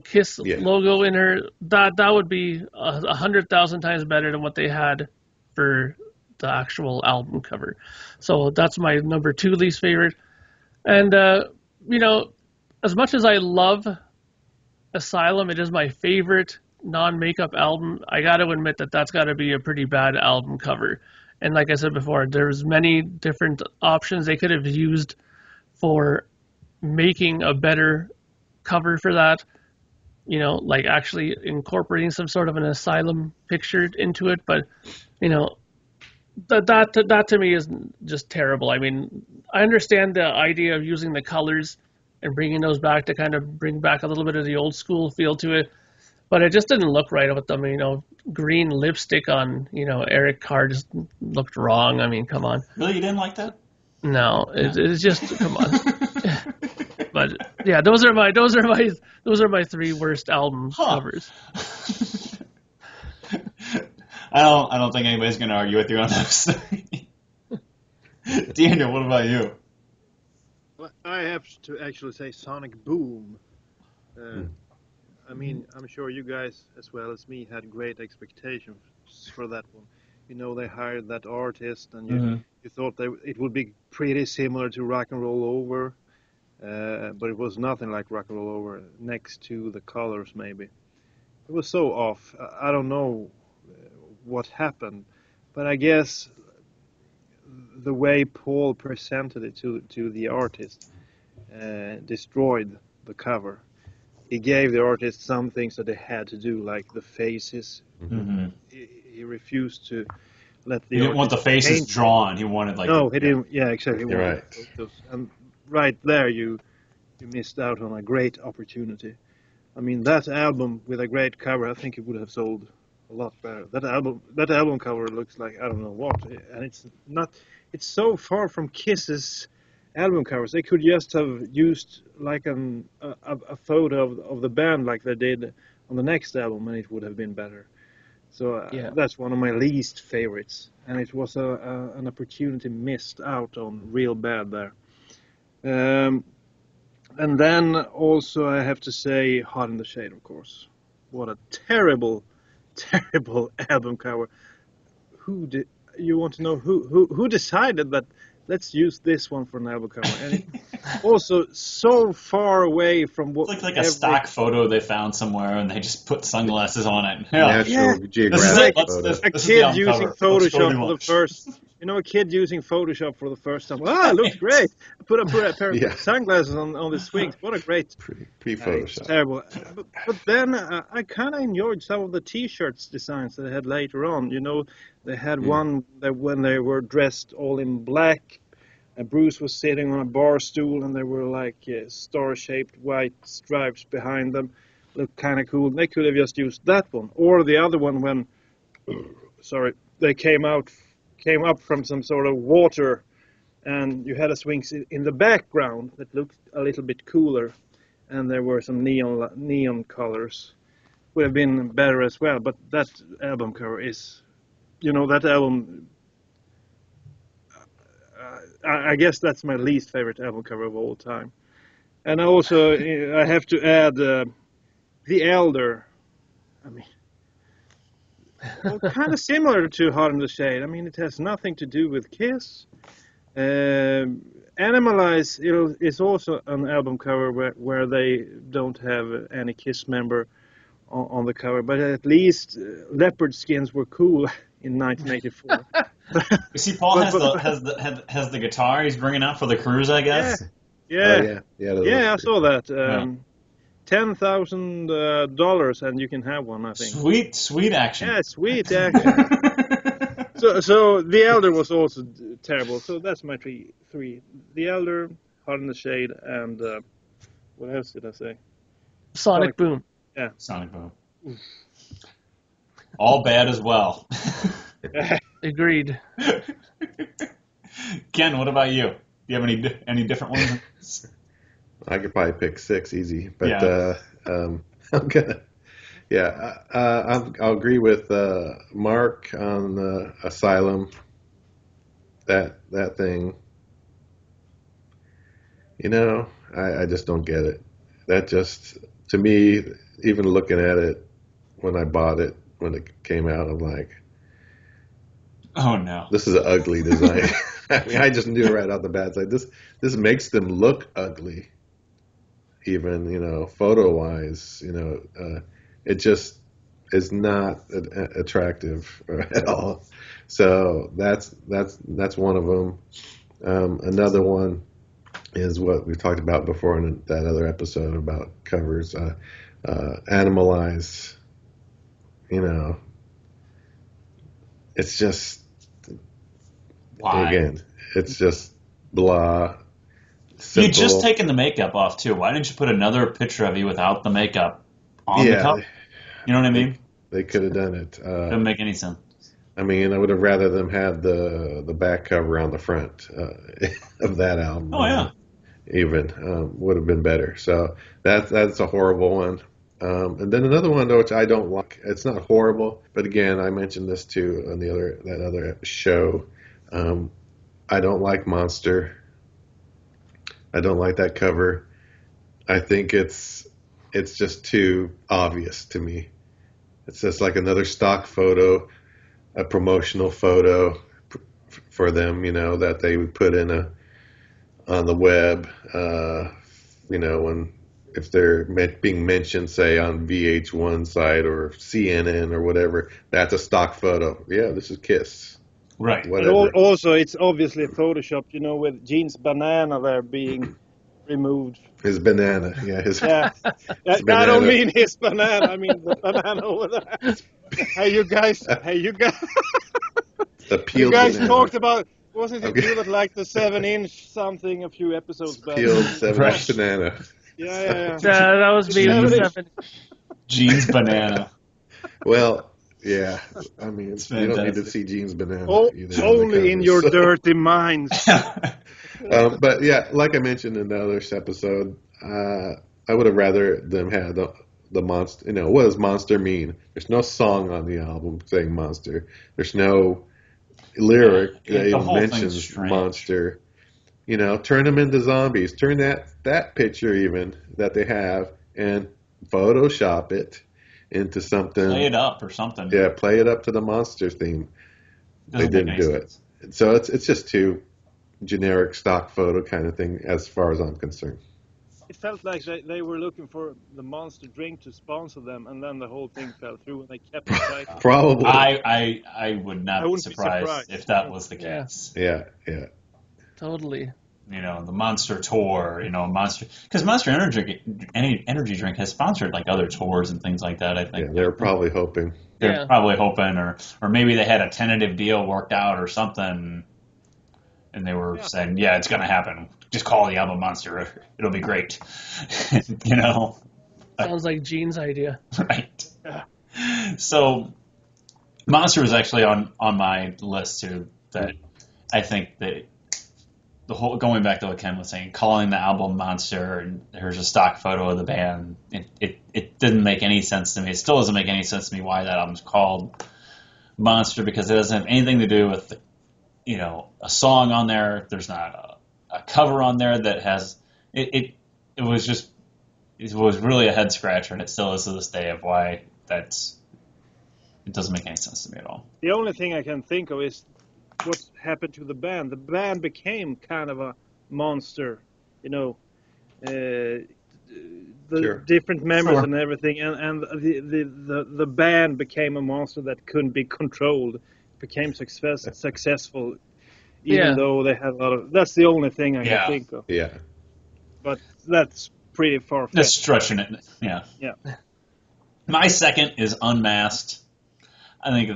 Kiss logo in her, that would be 100,000 times better than what they had for the actual album cover. So that's my number two least favorite. And as much as I love Asylum, it is my favorite non-makeup album. I got to admit that's got to be a pretty bad album cover. And like I said before, there's many different options they could have used for making a better cover for that. Like actually incorporating some sort of an Asylum picture into it. But, that to me is just terrible. I mean, I understand the idea of using the colors and bringing those back to kind of bring back a little bit of the old school feel to it. But it just didn't look right with them. Green lipstick on, Eric Carr just looked wrong. I mean, come on. Really? You didn't like that? No, it's just, come on. But yeah, those are my three worst album covers. I don't think anybody's going to argue with you on those three. Daniel, what about you? Well, I have to actually say Sonic Boom. I mean, I'm sure you guys, as well as me, had great expectations for that one. They hired that artist, and you thought it would be pretty similar to Rock and Roll Over, but it was nothing like Rock and Roll Over, next to the colors, maybe. It was so off. I don't know what happened, but I guess the way Paul presented it to the artist destroyed the cover. He gave the artist some things that they had to do, like the faces. Mm-hmm. He refused to let the. He didn't want the faces drawn. He wanted he didn't. Yeah, exactly. You're right. Those. And right there, you missed out on a great opportunity. I mean, that album with a great cover, I think it would have sold a lot better. That album cover looks like I don't know what, and it's not. It's so far from Kiss's album covers. They could just have used like a photo of the band like they did on the next album, and it would have been better. So that's one of my least favorites, and it was an opportunity missed out on real bad there. And then also I have to say Hot in the Shade, of course. What a terrible, terrible album cover. You want to know who decided that let's use this one for an album cover? And it also so far away from what. It looked like a stock photo they found somewhere, and they just put sunglasses on it. Natural geographic photo. A kid using Photoshop for the first. A kid using Photoshop for the first time. It looks great. Put a pair of sunglasses on the swings. What a great pre-Photoshop. Terrible. But then I kind of enjoyed some of the T-shirts designs that they had later on. They had one that when they were dressed all in black, and Bruce was sitting on a bar stool, and there were like star-shaped white stripes behind them. Looked kind of cool. They could have just used that one, or the other one when, they came up from some sort of water, and you had a swing in the background that looked a little bit cooler, and there were some neon colors. Would have been better as well, but that album cover is, that album. I guess that's my least favorite album cover of all time. And also, I have to add The Elder. I mean, kind of similar to Hot in the Shade. I mean, it has nothing to do with Kiss. Animalize is also an album cover where they don't have any Kiss member on the cover, but at least leopard skins were cool in 1984. You see, Paul has the guitar he's bringing out for the cruise, I guess. Yeah, I saw that. $10,000 and you can have one, I think. Sweet action. Yeah, sweet action. So The Elder was also terrible. So that's my three. The Elder, Heart in the Shade, and what else did I say? Sonic Boom. Yeah. Sonic Boom. All bad as well. Agreed. Ken, what about you? Do you have any different ones? I could probably pick 6 easy, but Yeah. I'm gonna. Yeah, I'll agree with Mark on the Asylum. That thing. You know, I just don't get it. That just, to me, even looking at it when I bought it, when it came out, I'm like, Oh no. this is an ugly design. I mean, I just knew right out the bat. It's like, this makes them look ugly. Even, photo-wise, it just is not attractive at all. So that's one of them. Another one is what we talked about before in that other episode about covers. Animalized, it's just, Why? again, it's just blah. Simple. You just taken the makeup off too. Why didn't you put another picture of you without the makeup on the cover? You know what I mean? They could have done it. Doesn't make any sense. I mean, I would have rather them had the back cover on the front of that album. Oh yeah. Even would have been better. So that's a horrible one. And then another one though, which I don't like. It's not horrible, but again, I mentioned this too on that other show. I don't like Monster. I don't like that cover. I think it's just too obvious to me. It's just like another stock photo, a promotional photo for them, that they would put in on the web, if they're being mentioned, say, on VH1 site or CNN or whatever, that's a stock photo. Yeah, this is Kiss. Right. Whatever. And also, it's obviously photoshopped, with Gene's banana there being removed. His banana, yeah. Yeah. I don't mean his banana. I mean the banana over there. Hey, you guys. The You peeled guys banana. talked about, wasn't it Okay. you that liked the 7-inch something a few episodes back? Peeled 7-inch Right. banana. Yeah. That was me with the 7. Gene's banana. Well, yeah. I mean, It's you don't need to fantastic. see Gene's banana. Oh, either on the only in cover, your so. dirty minds. But yeah, like I mentioned in the other episode, I would have rather them had the monster. What does monster mean? There's no song on the album saying monster. There's no lyric Yeah, that the even whole thing's mentions strange. monster. Turn them into zombies. Turn that picture even that they have and Photoshop it into something. Play it up or something. Yeah, play it up to the monster theme. Doesn't They make didn't any do sense. it. So it's just too generic stock photo kind of thing as far as I'm concerned. It felt like they were looking for the Monster drink to sponsor them, and then the whole thing fell through, and they kept it tight. Probably. I would not I be wouldn't be surprised surprised. if that was the Yeah. case. Yeah. Totally. The Monster tour, Monster, because Monster energy drink has sponsored like other tours and things like that. I think Yeah, they were probably hoping. they're Yeah. probably hoping, or maybe they had a tentative deal worked out or something, and they were saying, yeah, it's gonna happen. Just call the album Monster. It'll be great. Sounds like Gene's idea. Right. So Monster was actually on my list too. That I think that the whole, going back to what Ken was saying, calling the album Monster and there's a stock photo of the band, it didn't make any sense to me. It still doesn't make any sense to me why that album's called Monster, because it doesn't have anything to do with a song on there. There's not a cover on there that has it was really a head scratcher, and it still is to this day of why it doesn't make any sense to me at all. The only thing I can think of is what happened to the band. The band became kind of a monster, the Sure. different members Sure. and everything, and the band became a monster that couldn't be controlled. Became successful, even Yeah. though they had a lot of. That's the only thing I Yeah. can think of. Yeah. But that's pretty far-fetched. That's stretching it. Yeah. Yeah. My second is Unmasked. I think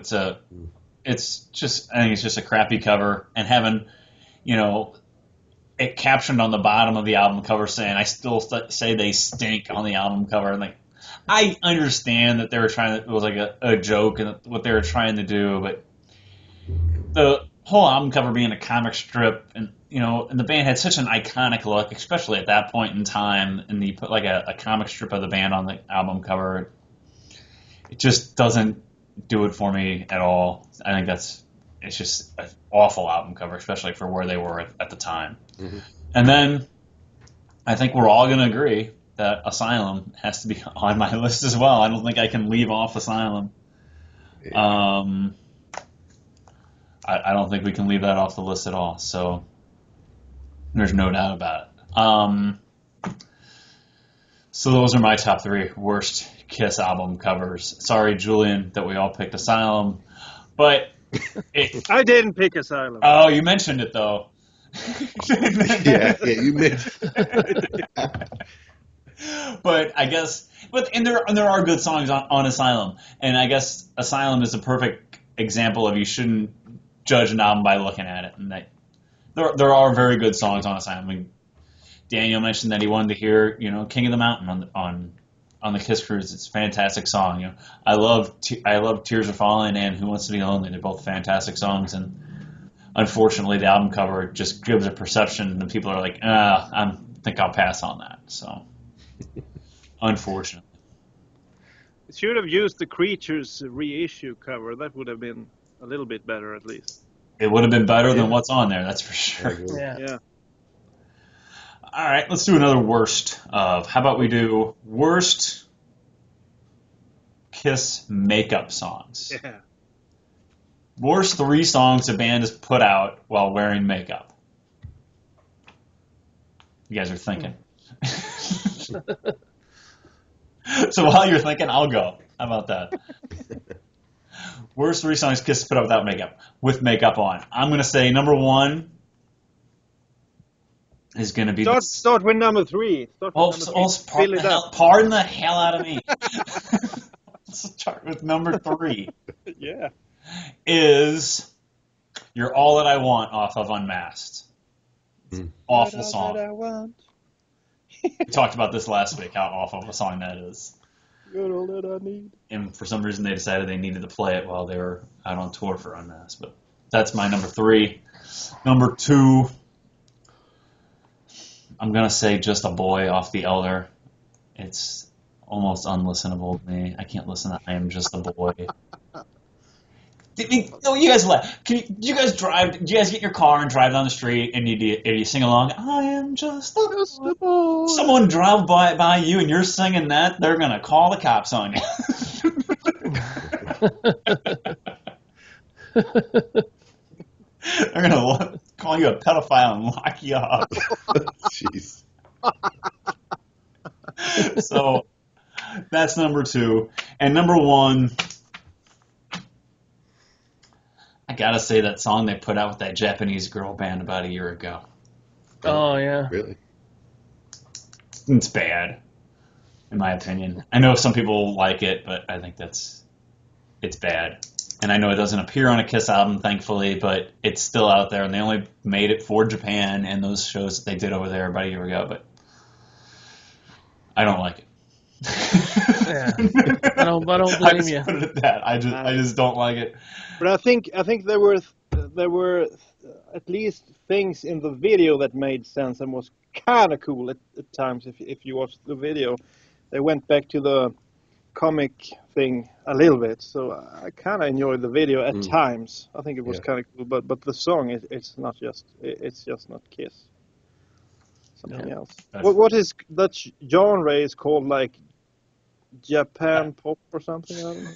it's just a crappy cover, and having, it captioned on the bottom of the album cover saying, "I still say they stink" on the album cover, and I understand that it was like a joke and what they were trying to do, but the whole album cover being a comic strip, and and the band had such an iconic look, especially at that point in time, and you put like a comic strip of the band on the album cover, it just doesn't do it for me at all. I think it's just an awful album cover, especially for where they were at the time. Mm-hmm. And then I think we're all going to agree that Asylum has to be on my list as well. I don't think I can leave off Asylum. Yeah. I don't think we can leave that off the list at all. So there's no doubt about it. So those are my top 3 worst Kiss album covers. Sorry, Julian, that we all picked Asylum, but I didn't pick Asylum. Oh, you mentioned it though. yeah, you mentioned. But I guess, there are good songs on Asylum, and I guess Asylum is a perfect example of you shouldn't judge an album by looking at it. And there are very good songs on Asylum. I mean, Daniel mentioned that he wanted to hear, King of the Mountain on the Kiss Cruise. It's a fantastic song. I love Tears Are Falling and Who Wants to Be Lonely. They're both fantastic songs, and unfortunately, the album cover just gives a perception, and people are like, I think I'll pass on that. So, unfortunately. It should have used the Creatures reissue cover. That would have been a little bit better, at least. It would have been better than what's on there, that's for sure. Yeah. All right, let's do another worst of. How about we do worst Kiss makeup songs? Yeah. Worst 3 songs a band has put out while wearing makeup. You guys are thinking. So while you're thinking, I'll go. How about that? Worst 3 songs Kiss put out without makeup, with makeup on. I'm going to say number 1 is going to be... Start with number 3. Pardon the hell out of me. Let's start with number 3. Yeah. Is You're All That I Want off of Unmasked. Awful song. That I want. We talked about this last week, how awful of a song that is. You're all that I need. And for some reason they decided they needed to play it while they were out on tour for Unmasked. But that's my number 3. Number 2, I'm going to say Just a Boy off The Elder. It's almost unlistenable to me. I can't listen to I Am Just a Boy. No, you guys laugh. Do you guys get in your car and drive down the street and you sing along? I am just a boy. Someone drive by you and you're singing that, they're gonna call the cops on you. They're gonna call you a pedophile and lock you up. Jeez. So that's number 2, and number 1. I gotta say that song they put out with that Japanese girl band about a year ago. Oh, yeah. Really? It's bad, in my opinion. I know some people like it, but I think it's bad. And I know it doesn't appear on a Kiss album, thankfully, but it's still out there, and they only made it for Japan and those shows that they did over there about a year ago, but I don't like it. Yeah. I don't blame you. Put it at that. I just don't like it. But I think there were at least things in the video that made sense and was kind of cool at times. If you watched the video, they went back to the comic thing a little bit, so I kind of enjoyed the video at times. I think it was kind of cool, but the song it's just not Kiss. Something else. What is that genre is called, like Japan pop or something? I don't know.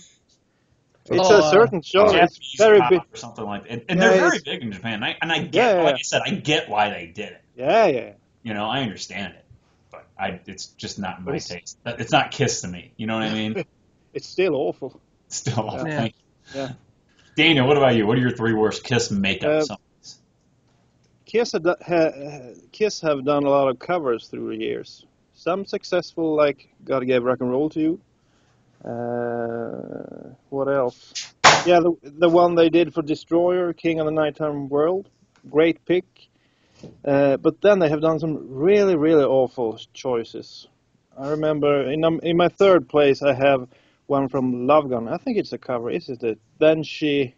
It's a certain genre. It's very big or something like that, and they're very big in Japan. And I get, like I said, I get why they did it. Yeah. I understand it, but it's just not my taste. It's not Kiss to me. You know what I mean? It's still awful. Still awful. Yeah. Thank you. Yeah. Daniel, what about you? What are your 3 worst Kiss makeup songs? Kiss have done a lot of covers through the years, some successful, like God Gave Rock and Roll to You. What else? Yeah, the one they did for Destroyer, King of the Nighttime World. Great pick. But then they have done some really, really awful choices. I remember in my third place I have one from Love Gun. I think it's a cover, isn't it? Then she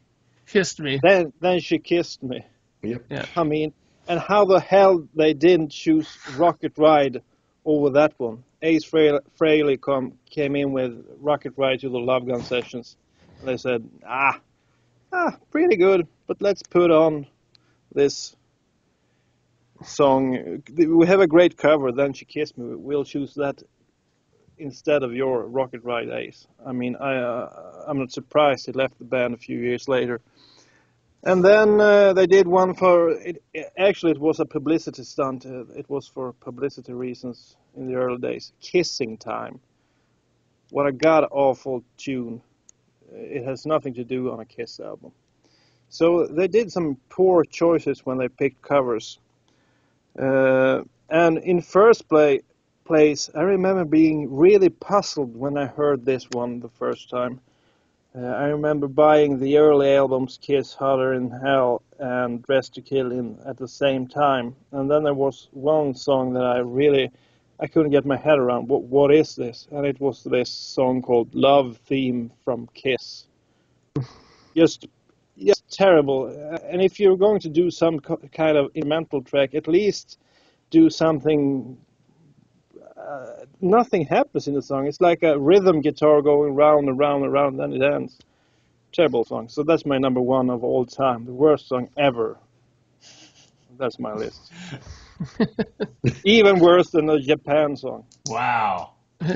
Kissed Me. Then she kissed me. Yep. Yeah. I mean, and how the hell they didn't choose Rocket Ride over that one? Ace Frehley came in with Rocket Ride to the Love Gun sessions. And they said, pretty good, but let's put on this song. We have a great cover, Then She Kissed Me. We'll choose that instead of your Rocket Ride, Ace. I mean, I'm not surprised he left the band a few years later. And then they did one for it. Actually, it was a publicity stunt. It was for publicity reasons in the early days. Kissing Time. What a god awful tune. It has nothing to do on a Kiss album. So they did some poor choices when they picked covers. And in first place, I remember being really puzzled when I heard this one the first time. I remember buying the early albums Kiss, Hotter in Hell, and Dressed to Kill in at the same time. And then there was one song that I couldn't get my head around. What is this? And it was this song called Love Theme from Kiss. Just terrible. And if you're going to do some kind of instrumental track, at least do something. Nothing happens in the song. It's like a rhythm guitar going round and round and round, and then it ends. Terrible song. So that's my number one of all time. The worst song ever. That's my list. Even worse than the Japan song. Wow. Do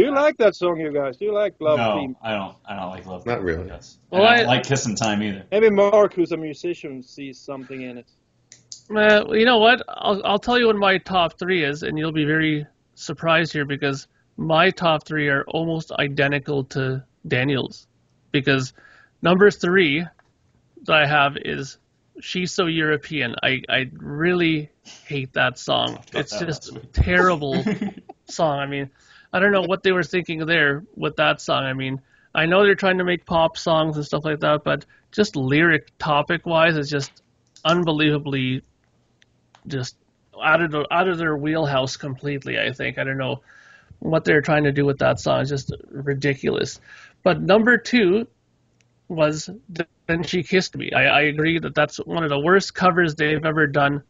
you like that song, you guys? Do you like Love Theme? No, I don't like Love Theme. Not really. Well, I don't like Kissing Time either. Maybe Mark, who's a musician, sees something in it. You know what? I'll tell you what my top three is, and you'll be very surprised here because my top three are almost identical to Daniel's. Because number three that I have is She's So European. I really hate that song. It's just a terrible song. I mean, I don't know what they were thinking there with that song. I mean, I know they're trying to make pop songs and stuff like that, but just lyric topic-wise, it's just unbelievably just out of their wheelhouse completely, I think. I don't know what they're trying to do with that song. It's just ridiculous. But number two was Then She Kissed Me. I agree that that's one of the worst covers they've ever done.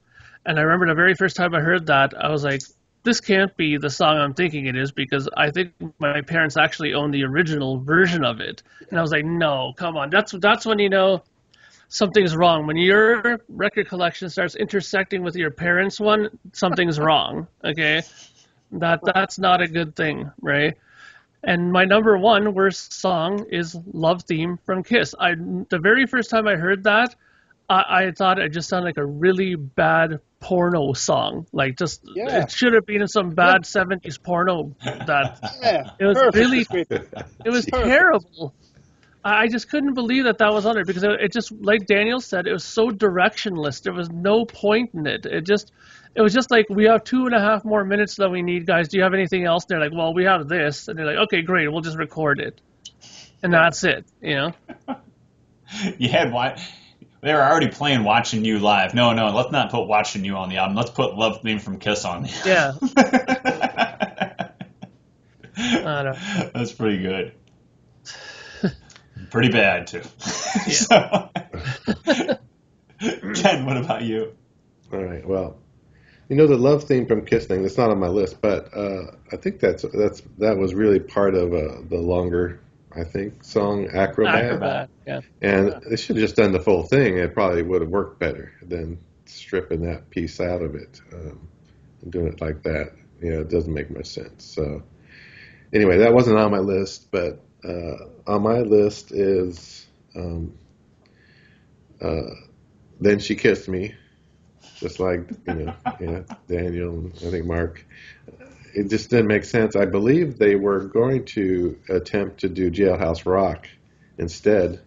And I remember the very first time I heard that, I was like, this can't be the song I'm thinking it is, because I think my parents actually own the original version of it. And I was like, no, come on. That's when you know something's wrong. When your record collection starts intersecting with your parents' one, something's wrong. Okay, that's not a good thing, right? And my number one worst song is Love Theme from Kiss. The very first time I heard that, I thought it just sounded like a really bad porno song. Like it should have been in some bad 70s porno. It was terrible. I just couldn't believe that was on it, because it just, like Daniel said, it was so directionless. There was no point in it. It was just like, we have 2.5 more minutes that we need, guys. Do you have anything else? And they're like, well, we have this. And they're like, okay, great. We'll just record it. And that's it, you know? They were already playing Watching You live. No, let's not put Watching You on the album. Let's put Love Theme from Kiss on the album. Yeah. I don't know. That's pretty good. Pretty bad, too. Yeah. Ken, what about you? All right. Well, the Love Theme from Kiss thing, that's not on my list, but I think that was really part of the longer, I think, song Acrobat. Yeah. And they should have just done the full thing. It probably would have worked better than stripping that piece out of it and doing it like that. It doesn't make much sense. So anyway, that wasn't on my list, but on my list is Then She Kissed Me, just like Daniel and I think Mark. It just didn't make sense. I believe they were going to attempt to do Jailhouse Rock instead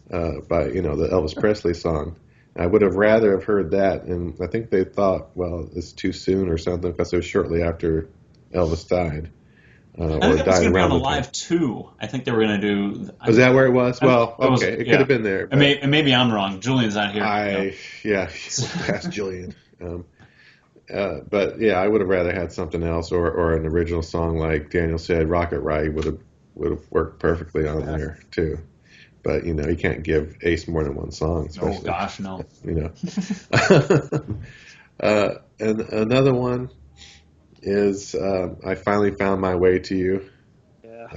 by the Elvis Presley song, I would have rather have heard that, and I think they thought, well, it's too soon or something because it was shortly after Elvis died. I Or think it was died going to be on around the the time. Live 2. I think they were going to do... Was that where it was? Well, It was- okay, it yeah. could have been there. But And maybe I'm wrong. Julian's not here. yeah, ask Julian. But yeah, I would have rather had something else or an original song like Daniel said, Rocket Ride would have worked perfectly on there too. But you can't give Ace more than one song. Especially, Oh gosh, no. And another one is I finally found my way to you. Yeah.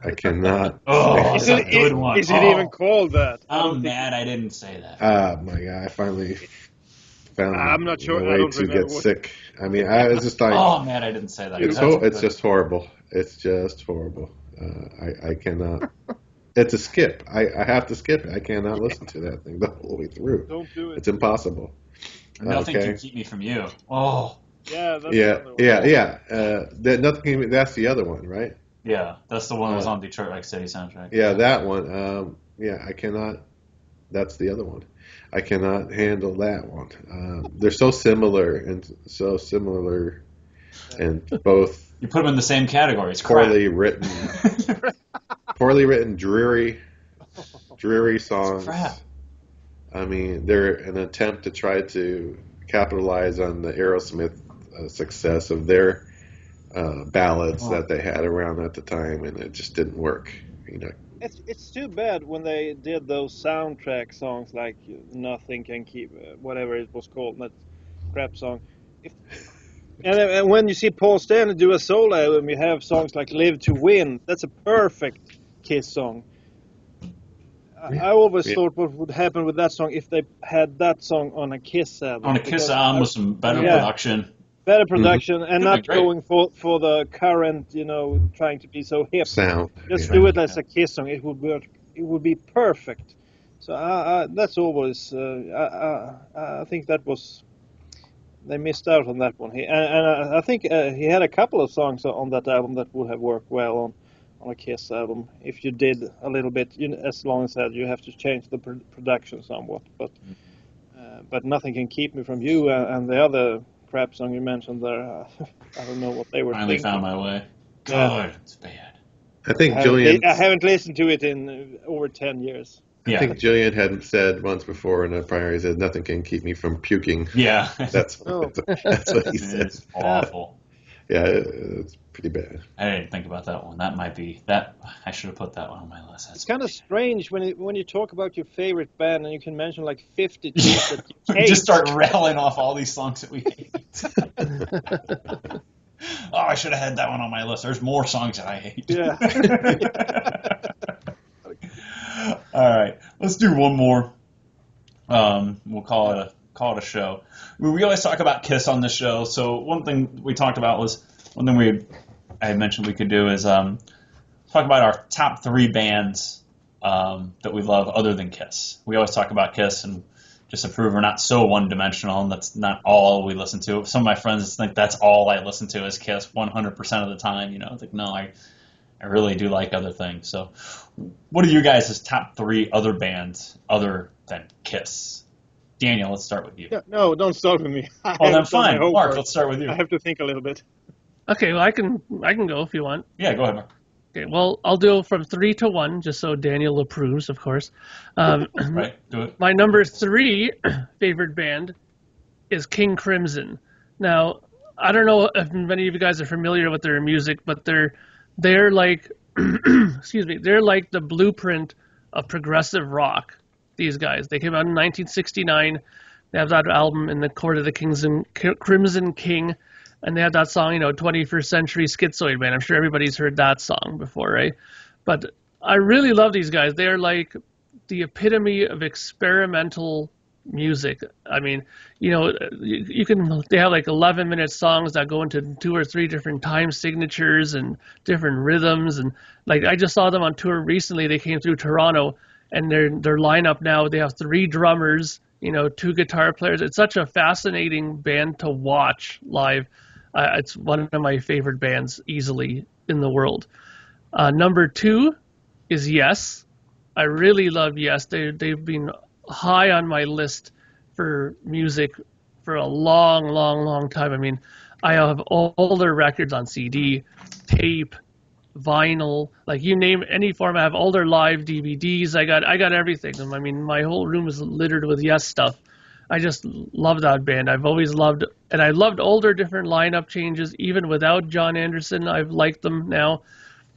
I cannot. Oh, Is that's it, a good one. is it even called that? I'm mad I didn't say that. My God, I finally found I'm not sure. my I way don't to remember get what- sick. I mean, I was just like, Oh man, I didn't say that. it's just horrible. It's just horrible. I cannot. It's a skip. I have to skip it. I cannot listen to that thing the whole way through. Don't do it. It's impossible. Nothing Okay. can keep me from you. Oh, Yeah, that's Yeah, another one. yeah. That's the other one, right? yeah, that's the one that was on Detroit Rock City soundtrack. Yeah, that one. I cannot. That's the other one. I cannot handle that one. They're so similar and both You put them in the same category. It's crap. poorly written, dreary songs. crap. I mean, they're an attempt to try to capitalize on the Aerosmith success of their ballads that they had around at the time, and it just didn't work. It's too bad when they did those soundtrack songs like Nothing Can Keep, whatever it was called, that crap song. And when you see Paul Stanley do a solo album, you have songs like Live to Win. That's a perfect Kiss song. I always thought what would happen with that song if they had that song on a Kiss album. On a Kiss album with some better Yeah. production. Better production and not Great. going for the current, trying to be so hip. Sound. Just yeah. do it as a Kiss song. It would work. It would be perfect. So that's always. I think that was. They missed out on that one. I think he had a couple of songs on that album that would have worked well on a Kiss album if you did a little bit. As long as that you have to change the production somewhat. But Nothing Can Keep Me From You and the other crap song you mentioned there. I don't know what they were Finally thinking. found my way. Yeah. God, it's bad. I think Julian. I haven't listened to it in over 10 years. I think Julian had said once before in a prior, he said, "Nothing can keep me from puking." Yeah. That's what he said. It's awful. Yeah, it's pretty bad. I didn't think about that one. That might be that. I should have put that one on my list. It's kind of strange when you talk about your favorite band and you can mention like 50 things that you hate. Just start rattling off all these songs that we hate. Oh, I should have had that one on my list. There's more songs that I hate. Yeah. All right, let's do one more. We'll call it a show. We always talk about Kiss on this show. So one thing we talked about was I had mentioned we could do is talk about our top 3 bands that we love other than Kiss. We always talk about Kiss and just to prove we're not so one-dimensional, and that's not all we listen to. Some of my friends think that's all I listen to is Kiss 100% of the time. It's like, no, I really do like other things. So what are you guys' top 3 other bands other than Kiss? Daniel, let's start with you. Yeah, no, don't start with me. Oh, then fine. Mark, let's start with you. I have to think a little bit. Okay, well I can go if you want. Yeah, go ahead, Mark. Okay, well I'll do from 3 to 1, just so Daniel approves, of course. Right, do it. My number 3 favorite band is King Crimson. Now, I don't know if many of you guys are familiar with their music, but they're like, excuse me, they're like the blueprint of progressive rock. These guys, they came out in 1969. They have that album In the Court of the Crimson King, and they had that song, 21st Century Schizoid Man. I'm sure everybody's heard that song before, right? But I really love these guys. They're like the epitome of experimental music. I mean, they have like 11-minute songs that go into 2 or 3 different time signatures and different rhythms. And like, I just saw them on tour recently. They came through Toronto, and their lineup now, they have 3 drummers, 2 guitar players. It's such a fascinating band to watch live. It's one of my favorite bands easily in the world. Number 2 is Yes. I really love Yes. They've been high on my list for music for a long, long, long time. I mean, I have all their records on CD, tape, vinyl, like you name any form. I have all their live DVDs. I got everything. I mean, my whole room is littered with Yes stuff. I just love that band. I've always loved, and I loved all their different lineup changes, even without John Anderson. I've liked them now.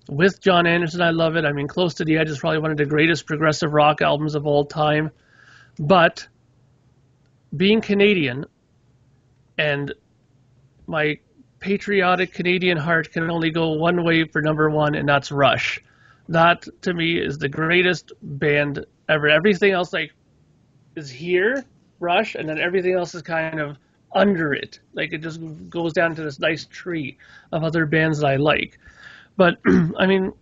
With John Anderson, I love it. I mean, Close to the Edge is probably one of the greatest progressive rock albums of all time. But being Canadian and my patriotic Canadian heart can only go one way for number one, and that's Rush. That, to me, is the greatest band ever. Everything else, like, is here, Rush, and then everything else is kind of under it. Like, it just goes down to this nice tree of other bands that I like. But, I mean,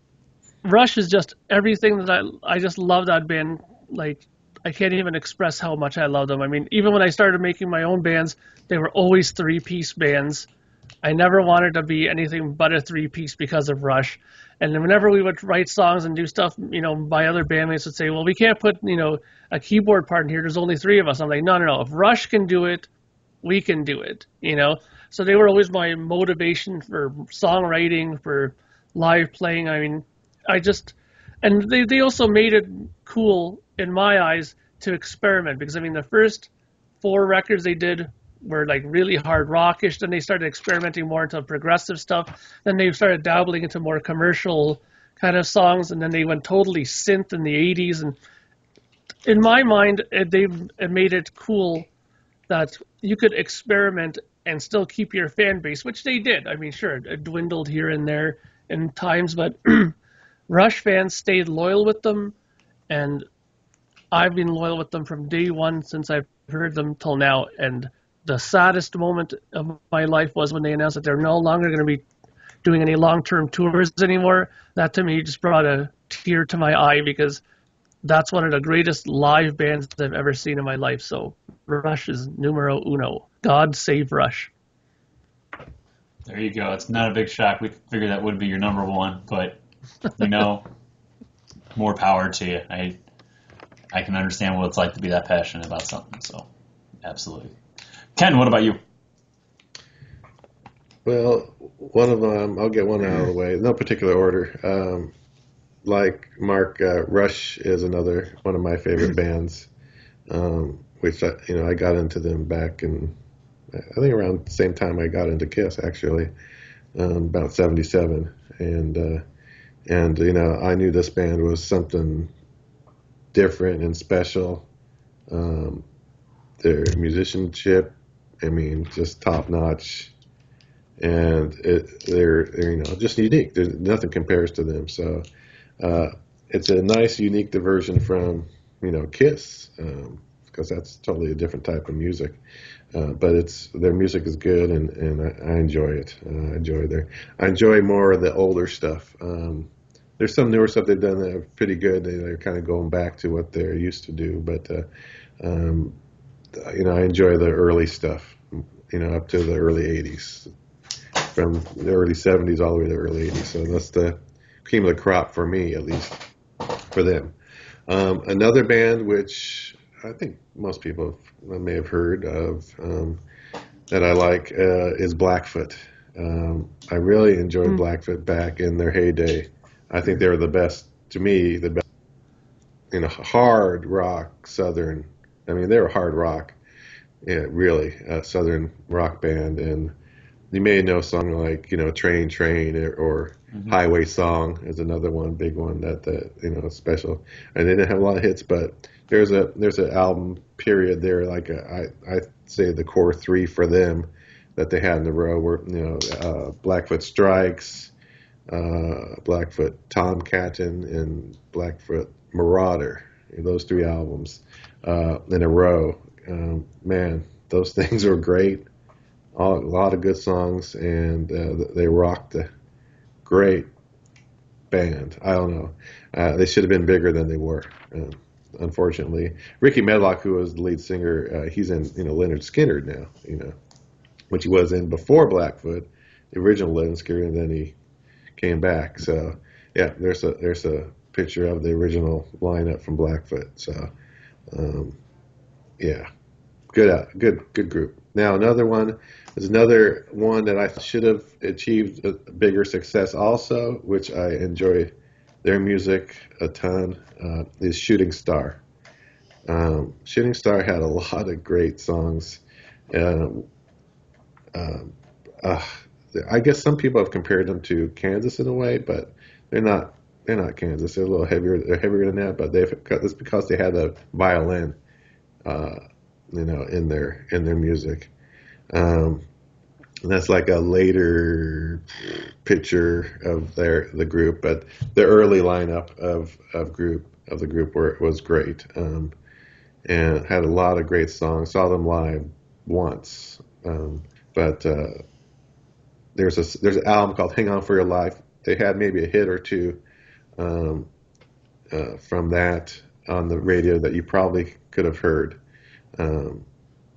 Rush is just everything that I just love that band. Like, I can't even express how much I love them. I mean, even when I started making my own bands, they were always three-piece bands. I never wanted to be anything but a three-piece because of Rush. And whenever we would write songs and do stuff, you know, my other bandmates would say, well, we can't put, you know, a keyboard part in here. There's only three of us. I'm like, no. If Rush can do it, we can do it, you know? So they were always my motivation for songwriting, for live playing. I mean, and they also made it cool in my eyes to experiment, because I mean, the first 4 records they did were like really hard rockish. Then they started experimenting more into progressive stuff. Then they started dabbling into more commercial kind of songs, and then they went totally synth in the 80s. And in my mind, they made it cool that you could experiment and still keep your fan base, which they did. I mean, sure, it dwindled here and there in times, but Rush fans stayed loyal with them, and I've been loyal with them from day one since I've heard them till now. And the saddest moment of my life was when they announced that they're no longer going to be doing any long-term tours anymore. That to me just brought a tear to my eye, because that's one of the greatest live bands I've ever seen in my life. So Rush is numero uno. God save Rush. There you go. It's not a big shock. We figured that would be your number one, but, you know, more power to you. I can understand what it's like to be that passionate about something, so absolutely. Ken, what about you? Well, one of them, I'll get one out of the way. No particular order. Like Mark, Rush is another one of my favorite bands, which I got into them back in, I think around the same time I got into Kiss, actually, about 77, and I knew this band was something different and special. Their musicianship, I mean, just top notch, and they're just unique. There's nothing compares to them. So it's a nice, unique diversion from Kiss, because that's totally a different type of music. But their music is good, and I enjoy it. I enjoy more of the older stuff. There's some newer stuff they've done that are pretty good. They're kind of going back to what they're used to do, but I enjoy the early stuff, up to the early 80s, from the early 70s all the way to the early 80s. So that's the cream of the crop for me, at least, for them. Another band which I think most people may have heard of, that I like, is Blackfoot. I really enjoyed Blackfoot back in their heyday. I think they were the best, to me, the best, hard rock, Southern. I mean, they were hard rock, really, Southern rock band. And you may know a song like, Train, or Highway Song is another one, big one that special. And they didn't have a lot of hits, but there's an album period there, like I say the core 3 for them that they had in a row were, Blackfoot Strikes, Blackfoot Tomcattin, and Blackfoot Marauder. Those 3 albums in a row. Man, those things were great. A lot of good songs, and they rocked. Great band. I don't know. They should have been bigger than they were. Unfortunately, Ricky Medlock, who was the lead singer, he's in Lynyrd Skynyrd now. Which he was in before Blackfoot, the original Lynyrd Skynyrd, and then he came back. So yeah, there's a picture of the original lineup from Blackfoot. So Yeah, good group. Now another one is another one that I should have achieved a bigger success also, which I enjoy their music a ton, is Shooting Star. Shooting Star had a lot of great songs. Uh, um, uh, I guess some people have compared them to Kansas in a way, but they're not. They're not Kansas. They're a little heavier. They're heavier than that, but it's because they had a violin, uh, in their music. And that's like a later picture of the group, but the early lineup of the group was great, and had a lot of great songs. Saw them live once, but there's an album called "Hang On for Your Life." They had maybe a hit or two um, from that on the radio that you probably could have heard. Um,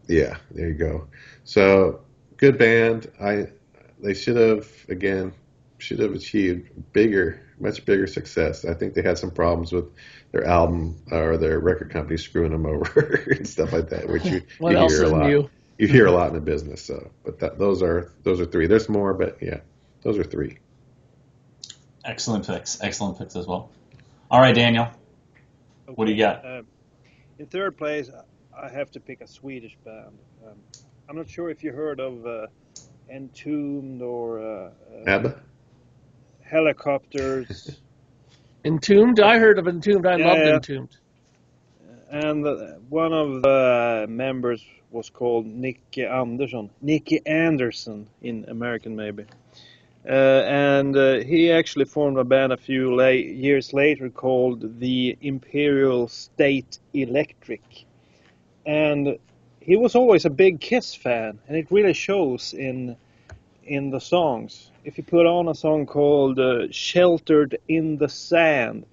yeah, there you go. So good band. They should have achieved much bigger success. I think they had some problems with their album or their record company screwing them over and stuff like that, which you What else hear a is lot. new? You hear a lot in the business. So, but those are three. There's more, but yeah, those are three. Excellent picks as well. All right, Daniel, what do you got? In third place, I have to pick a Swedish band. I'm not sure if you heard of Entombed or ABBA. Helicopters. Entombed? I heard of Entombed. I loved Yeah. Entombed. And one of the members was called Nicky Anderson in American maybe. And he actually formed a band a few years later called the Imperial State Electric. And he was always a big Kiss fan, and it really shows in the songs. If you put on a song called Sheltered in the Sand,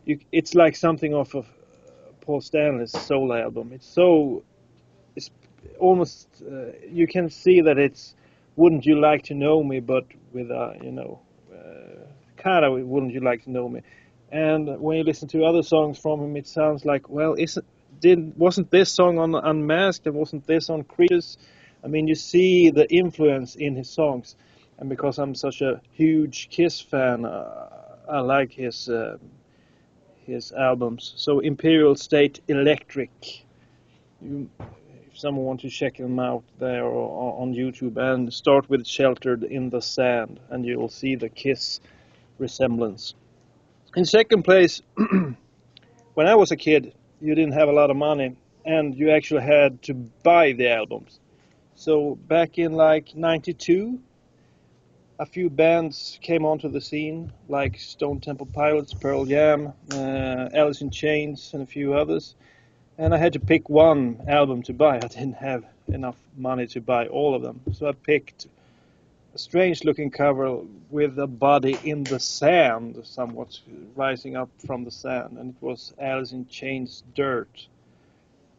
it's like something off of Paul Stanley's soul album. It's almost, you can see that it's Wouldn't You Like to Know Me, but with a, kind of Wouldn't You Like to Know Me. And when you listen to other songs from him, it sounds like, well, wasn't this song on Unmasked and wasn't this on Creatures? I mean, you see the influence in his songs. And because I'm such a huge Kiss fan, I like his albums. So Imperial State Electric. If someone wants to check them out there or on YouTube, and start with Sheltered in the Sand, and you will see the Kiss resemblance. In second place, when I was a kid, you didn't have a lot of money, and you actually had to buy the albums. So back in like 92, a few bands came onto the scene, like Stone Temple Pilots, Pearl Jam, Alice in Chains, and a few others. And I had to pick one album to buy. I didn't have enough money to buy all of them. So I picked a strange-looking cover with a body in the sand, somewhat rising up from the sand. And it was Alice in Chains' Dirt.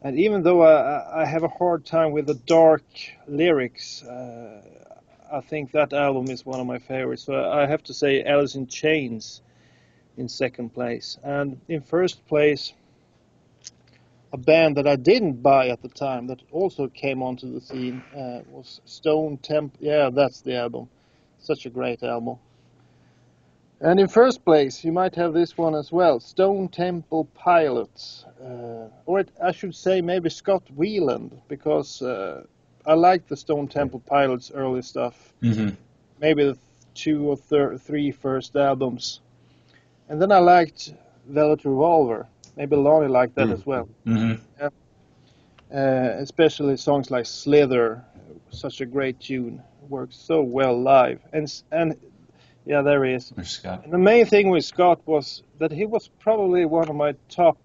And even though I have a hard time with the dark lyrics, I think that album is one of my favorites. So I have to say Alice in Chains in second place. And in first place, a band that I didn't buy at the time that also came onto the scene was Stone Temple. Yeah, that's the album. Such a great album. And in first place, you might have this one as well, Stone Temple Pilots. I should say maybe Scott Weiland, because I like the Stone Temple Pilots' early stuff. Mm-hmm. Maybe the two or three first albums. And then I liked Velvet Revolver. Maybe Lonnie liked that as well. Mm-hmm. Yeah. Especially songs like Slither, such a great tune, works so well live. And yeah, there he is. There's Scott. And the main thing with Scott was that he was probably one of my top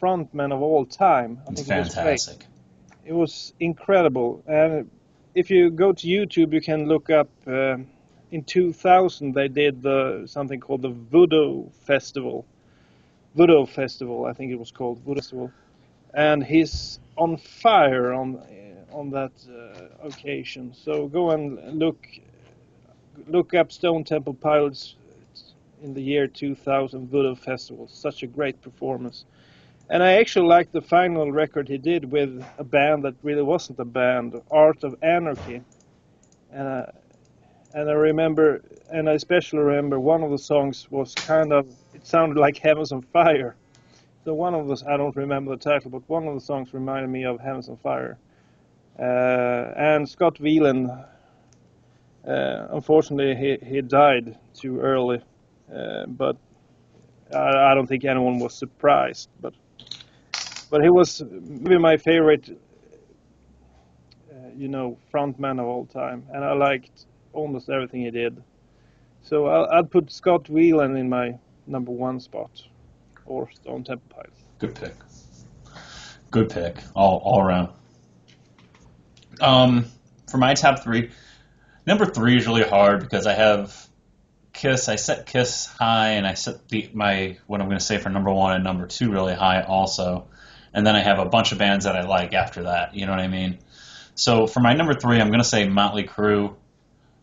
frontmen of all time. I think fantastic. It was incredible. And if you go to YouTube, you can look up. In 2000, they did something called the Voodoo Festival, I think it was called Voodoo Festival, and he's on fire on that occasion. So go and look up Stone Temple Pilots in the year 2000 Voodoo Festival. Such a great performance. And I actually liked the final record he did with a band that really wasn't a band, Art of Anarchy. And I remember, and I especially remember one of the songs was it sounded like Heavens on Fire. So one of those, I don't remember the title, but one of the songs reminded me of Heavens on Fire. And Scott Weiland, unfortunately, he died too early. But I don't think anyone was surprised. But he was maybe my favorite, frontman of all time, and I liked almost everything he did. So I'd put Scott Weiland in my number one spot, or Stone Temple Pilots. Good pick. Good pick, all around. For my top three, number three is really hard because I have Kiss. I set Kiss high, and I set what I'm going to say for number one and number two really high also. And then I have a bunch of bands that I like after that. You know what I mean? So for my number three, I'm going to say Motley Crue.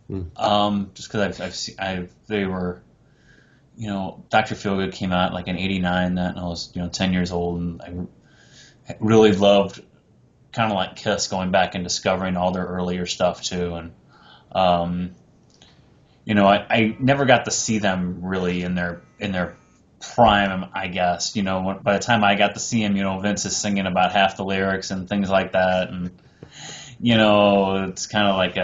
Just because they were, Dr. Feelgood came out like in '89, and I was 10 years old, and I really loved kind of like Kiss going back and discovering all their earlier stuff too, and I never got to see them really in their prime, I guess. By the time I got to see him, Vince is singing about half the lyrics and things like that, and it's kind of like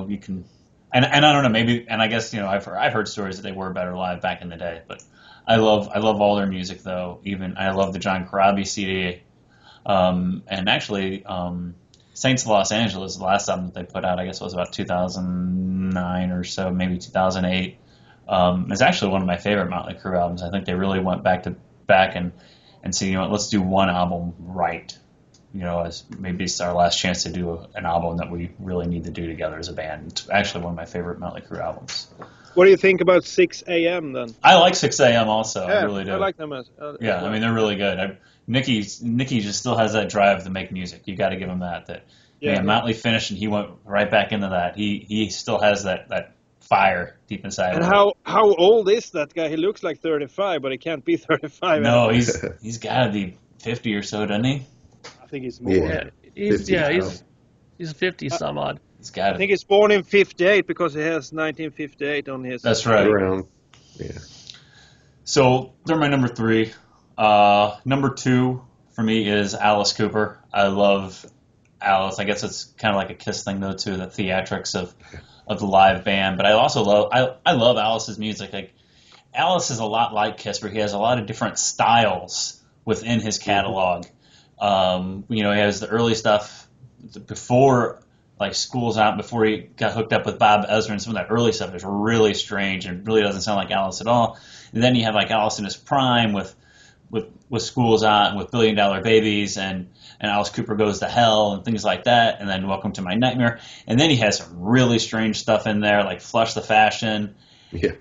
you can, and I don't know, maybe, and I guess I've heard stories that they were better live back in the day, but I love all their music though. Even I love the John Corabi CD, and actually Saints of Los Angeles, the last album that they put out, I guess it was about 2009 or so, maybe 2008. It's actually one of my favorite Motley Crue albums. I think they really went back and said, let's do one album right. As maybe it's our last chance to do an album that we really need to do together as a band. It's actually one of my favorite Motley Crue albums. What do you think about 6 a.m. then? I like 6 a.m. also. Yeah, I really do. I like them as well. I mean, they're really good. Nicky just still has that drive to make music. You got to give him that. Motley finished and he went right back into that. He still has that fire deep inside. And how old is that guy? He looks like 35, but he can't be 35. No, he's got to be 50 or so, doesn't he? I think he's more. Yeah, he's 50 some odd. He's got it. I think he's born in 58 because he has 1958 on his. That's right. Around, yeah. So they're my number three. Number two for me is Alice Cooper. I love Alice. I guess it's kind of like a Kiss thing though too, the theatrics of the live band. But I also love Alice's music. Like Alice is a lot like Kiss, where he has a lot of different styles within his catalog. He has the early stuff before, like School's Out, before he got hooked up with Bob Ezrin. Some of that early stuff is really strange and really doesn't sound like Alice at all. And then you have like Alice in his prime with School's Out and with $1 Billion Babies and Alice Cooper Goes to Hell and things like that. And then Welcome to My Nightmare. And then he has some really strange stuff in there, like Flush the Fashion, and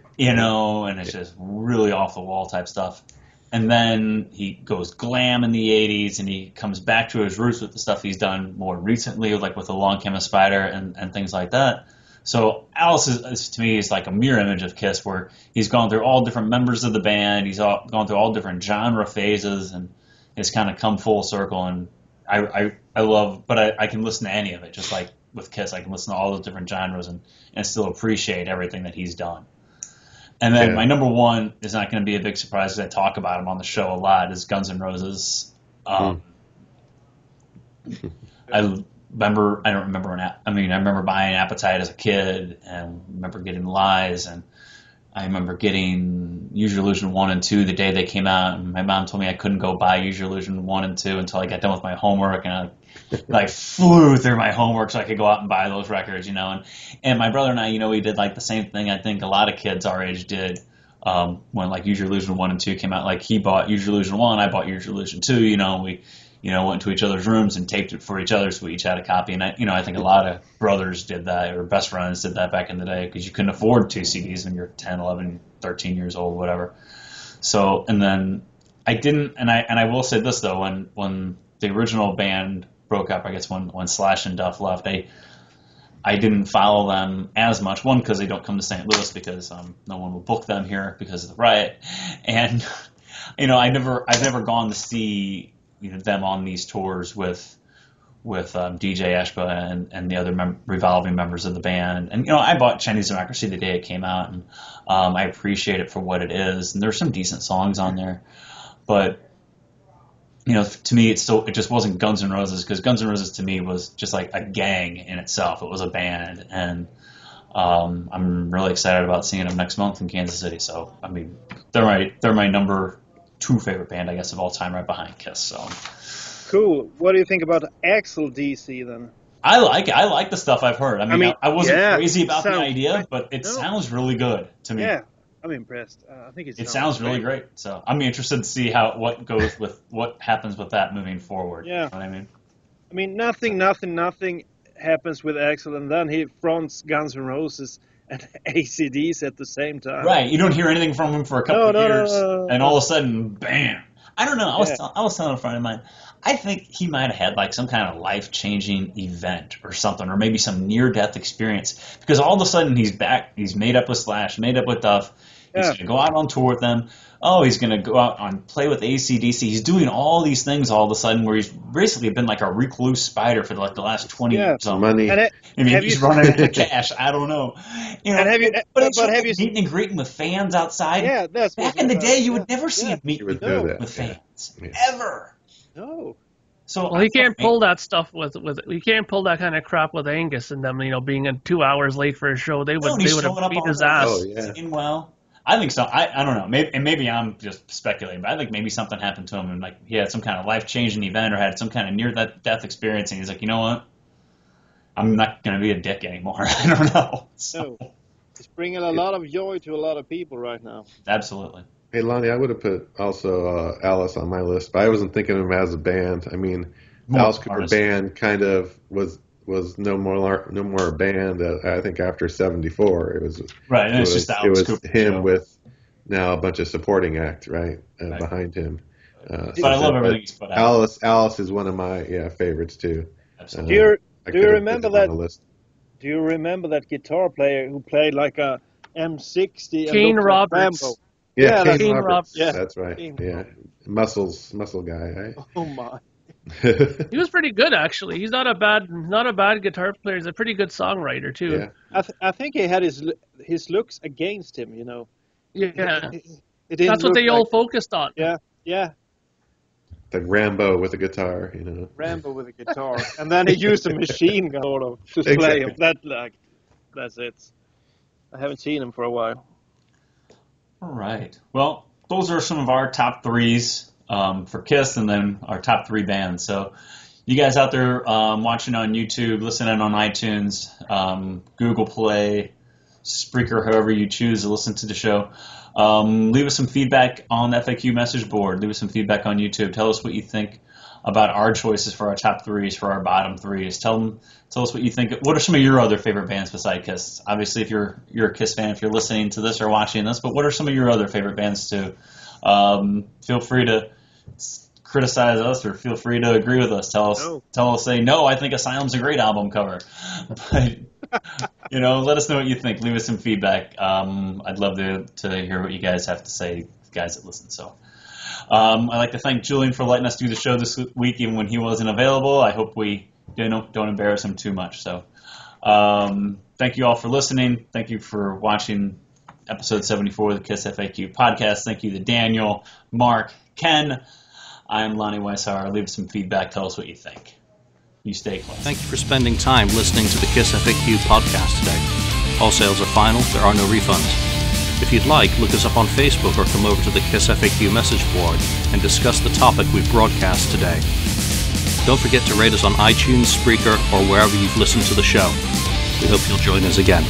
it's just really off the wall type stuff. And then he goes glam in the 80s, and he comes back to his roots with the stuff he's done more recently, like with Along Came a Spider and things like that. So Alice is to me is like a mirror image of Kiss, where he's gone through all different members of the band, he's gone through all different genre phases, and it's kind of come full circle. And I love, but I can listen to any of it, just like with Kiss, I can listen to all those different genres and still appreciate everything that he's done. And then my number one is not going to be a big surprise because I talk about him on the show a lot, is Guns N' Roses. I remember buying Appetite as a kid, and remember getting Lies, and I remember getting Use Your Illusion 1 and 2 the day they came out, and my mom told me I couldn't go buy Use Your Illusion 1 and 2 until I got done with my homework, and I flew through my homework so I could go out and buy those records, and my brother and I, we did like the same thing I think a lot of kids our age did when like Use Your Illusion 1 and 2 came out. Like he bought Use Your Illusion 1, I bought Use Your Illusion 2, we went to each other's rooms and taped it for each other, so we each had a copy. And I think a lot of brothers did that, or best friends did that back in the day, because you couldn't afford 2 CDs when you're 10, 11, 13 years old, whatever. So, and then I didn't, and I will say this though, when the original band broke up, I guess when Slash and Duff left, I didn't follow them as much. One, because they don't come to St. Louis, because no one will book them here because of the riot, and I've never gone to see them on these tours with DJ Ashba and the other revolving members of the band. And I bought Chinese Democracy the day it came out, and I appreciate it for what it is. And there's some decent songs on there, but to me, it just wasn't Guns N' Roses, because Guns N' Roses to me was just like a gang in itself. It was a band, and I'm really excited about seeing them next month in Kansas City. So I mean, they're my number 2 favorite band, I guess, of all time, right behind Kiss. So cool. What do you think about Axl DC then? I like it. I like the stuff I've heard. I mean I wasn't crazy about the idea, great. but it sounds really good to me. Yeah, I'm impressed. I think it sounds really great. So I'm interested to see what happens with that moving forward. Yeah. You know what I mean? I mean, nothing happens with Axl, and then he fronts Guns N' Roses and AC/DC at the same time. Right. You don't hear anything from him for a couple of years, and all of a sudden, bam. I don't know. I was telling a friend of mine, I think he might have had like some kind of life-changing event or something, or maybe some near-death experience, because all of a sudden he's back. He's made up with Slash, made up with Duff. He's going to go out on tour with them. Oh, he's going to go out and play with AC/DC. He's doing all these things all of a sudden, where he's basically been like a recluse spider for like the last 20 years. Money. He's running out of cash. I don't know. And have you meeting and greeting with fans outside? Yeah, that's back in the day. You would never see him meet with fans ever. No. So he can't pull that stuff with he can't pull that kind of crap with Angus and them. Being 2 hours late for a show, they would have beat his ass. Oh yeah. Well, I think so. I don't know. Maybe I'm just speculating, but I think maybe something happened to him, and like he had some kind of life-changing event or had some kind of near-death experience, and he's like, you know what? I'm not going to be a dick anymore. I don't know. So. No. It's bringing a lot of joy to a lot of people right now. Absolutely. Hey, Lonnie, I would have put also Alice on my list, but I wasn't thinking of him as a band. I mean, Alice Cooper Band kind of was no more a band. I think after '74, it was right. And it's just Alice Cooper him show. With now a bunch of supporting act right behind him. But I love everything he's put out. Alice is one of my favorites too. Do you remember that? Do you remember that guitar player who played like a M60? Kane Roberts. Rambo? Yeah, Kane Roberts. Yeah, that's right. Yeah, muscle guy. Right? Oh my. He was pretty good, actually. He's not a bad guitar player. He's a pretty good songwriter too. Yeah. I think he had his looks against him. Yeah. That's what they all focused on. Yeah. Yeah. Like Rambo with a guitar, Rambo with a guitar, and then he used a machine gun to play him. That's it. I haven't seen him for a while. All right. Well, those are some of our top 3s for Kiss, and then our top 3 bands. So, you guys out there watching on YouTube, listening on iTunes, Google Play, Spreaker, however you choose to listen to the show. Leave us some feedback on the FAQ message board. Leave us some feedback on YouTube. Tell us what you think about our choices for our top 3s, for our bottom 3s. Tell us what you think. What are some of your other favorite bands beside Kiss? Obviously, if you're a Kiss fan, if you're listening to this or watching this, but what are some of your other favorite bands too? Feel free to criticize us, or feel free to agree with us. Tell us, say, no, I think Asylum's a great album cover. But let us know what you think. Leave us some feedback. I'd love to hear what you guys have to say, guys that listen. So I'd like to thank Julian for letting us do the show this week, even when he wasn't available. I hope we don't embarrass him too much. So thank you all for listening. Thank you for watching episode 74 of the Kiss FAQ podcast. Thank you to Daniel, Mark, Ken. I'm Lonnie Weishauer. Leave us some feedback. Tell us what you think. You stay close. Thank you for spending time listening to the Kiss FAQ podcast today. All sales are final. There are no refunds. If you'd like, look us up on Facebook or come over to the Kiss FAQ message board and discuss the topic we broadcast today. Don't forget to rate us on iTunes, Spreaker, or wherever you've listened to the show. We hope you'll join us again.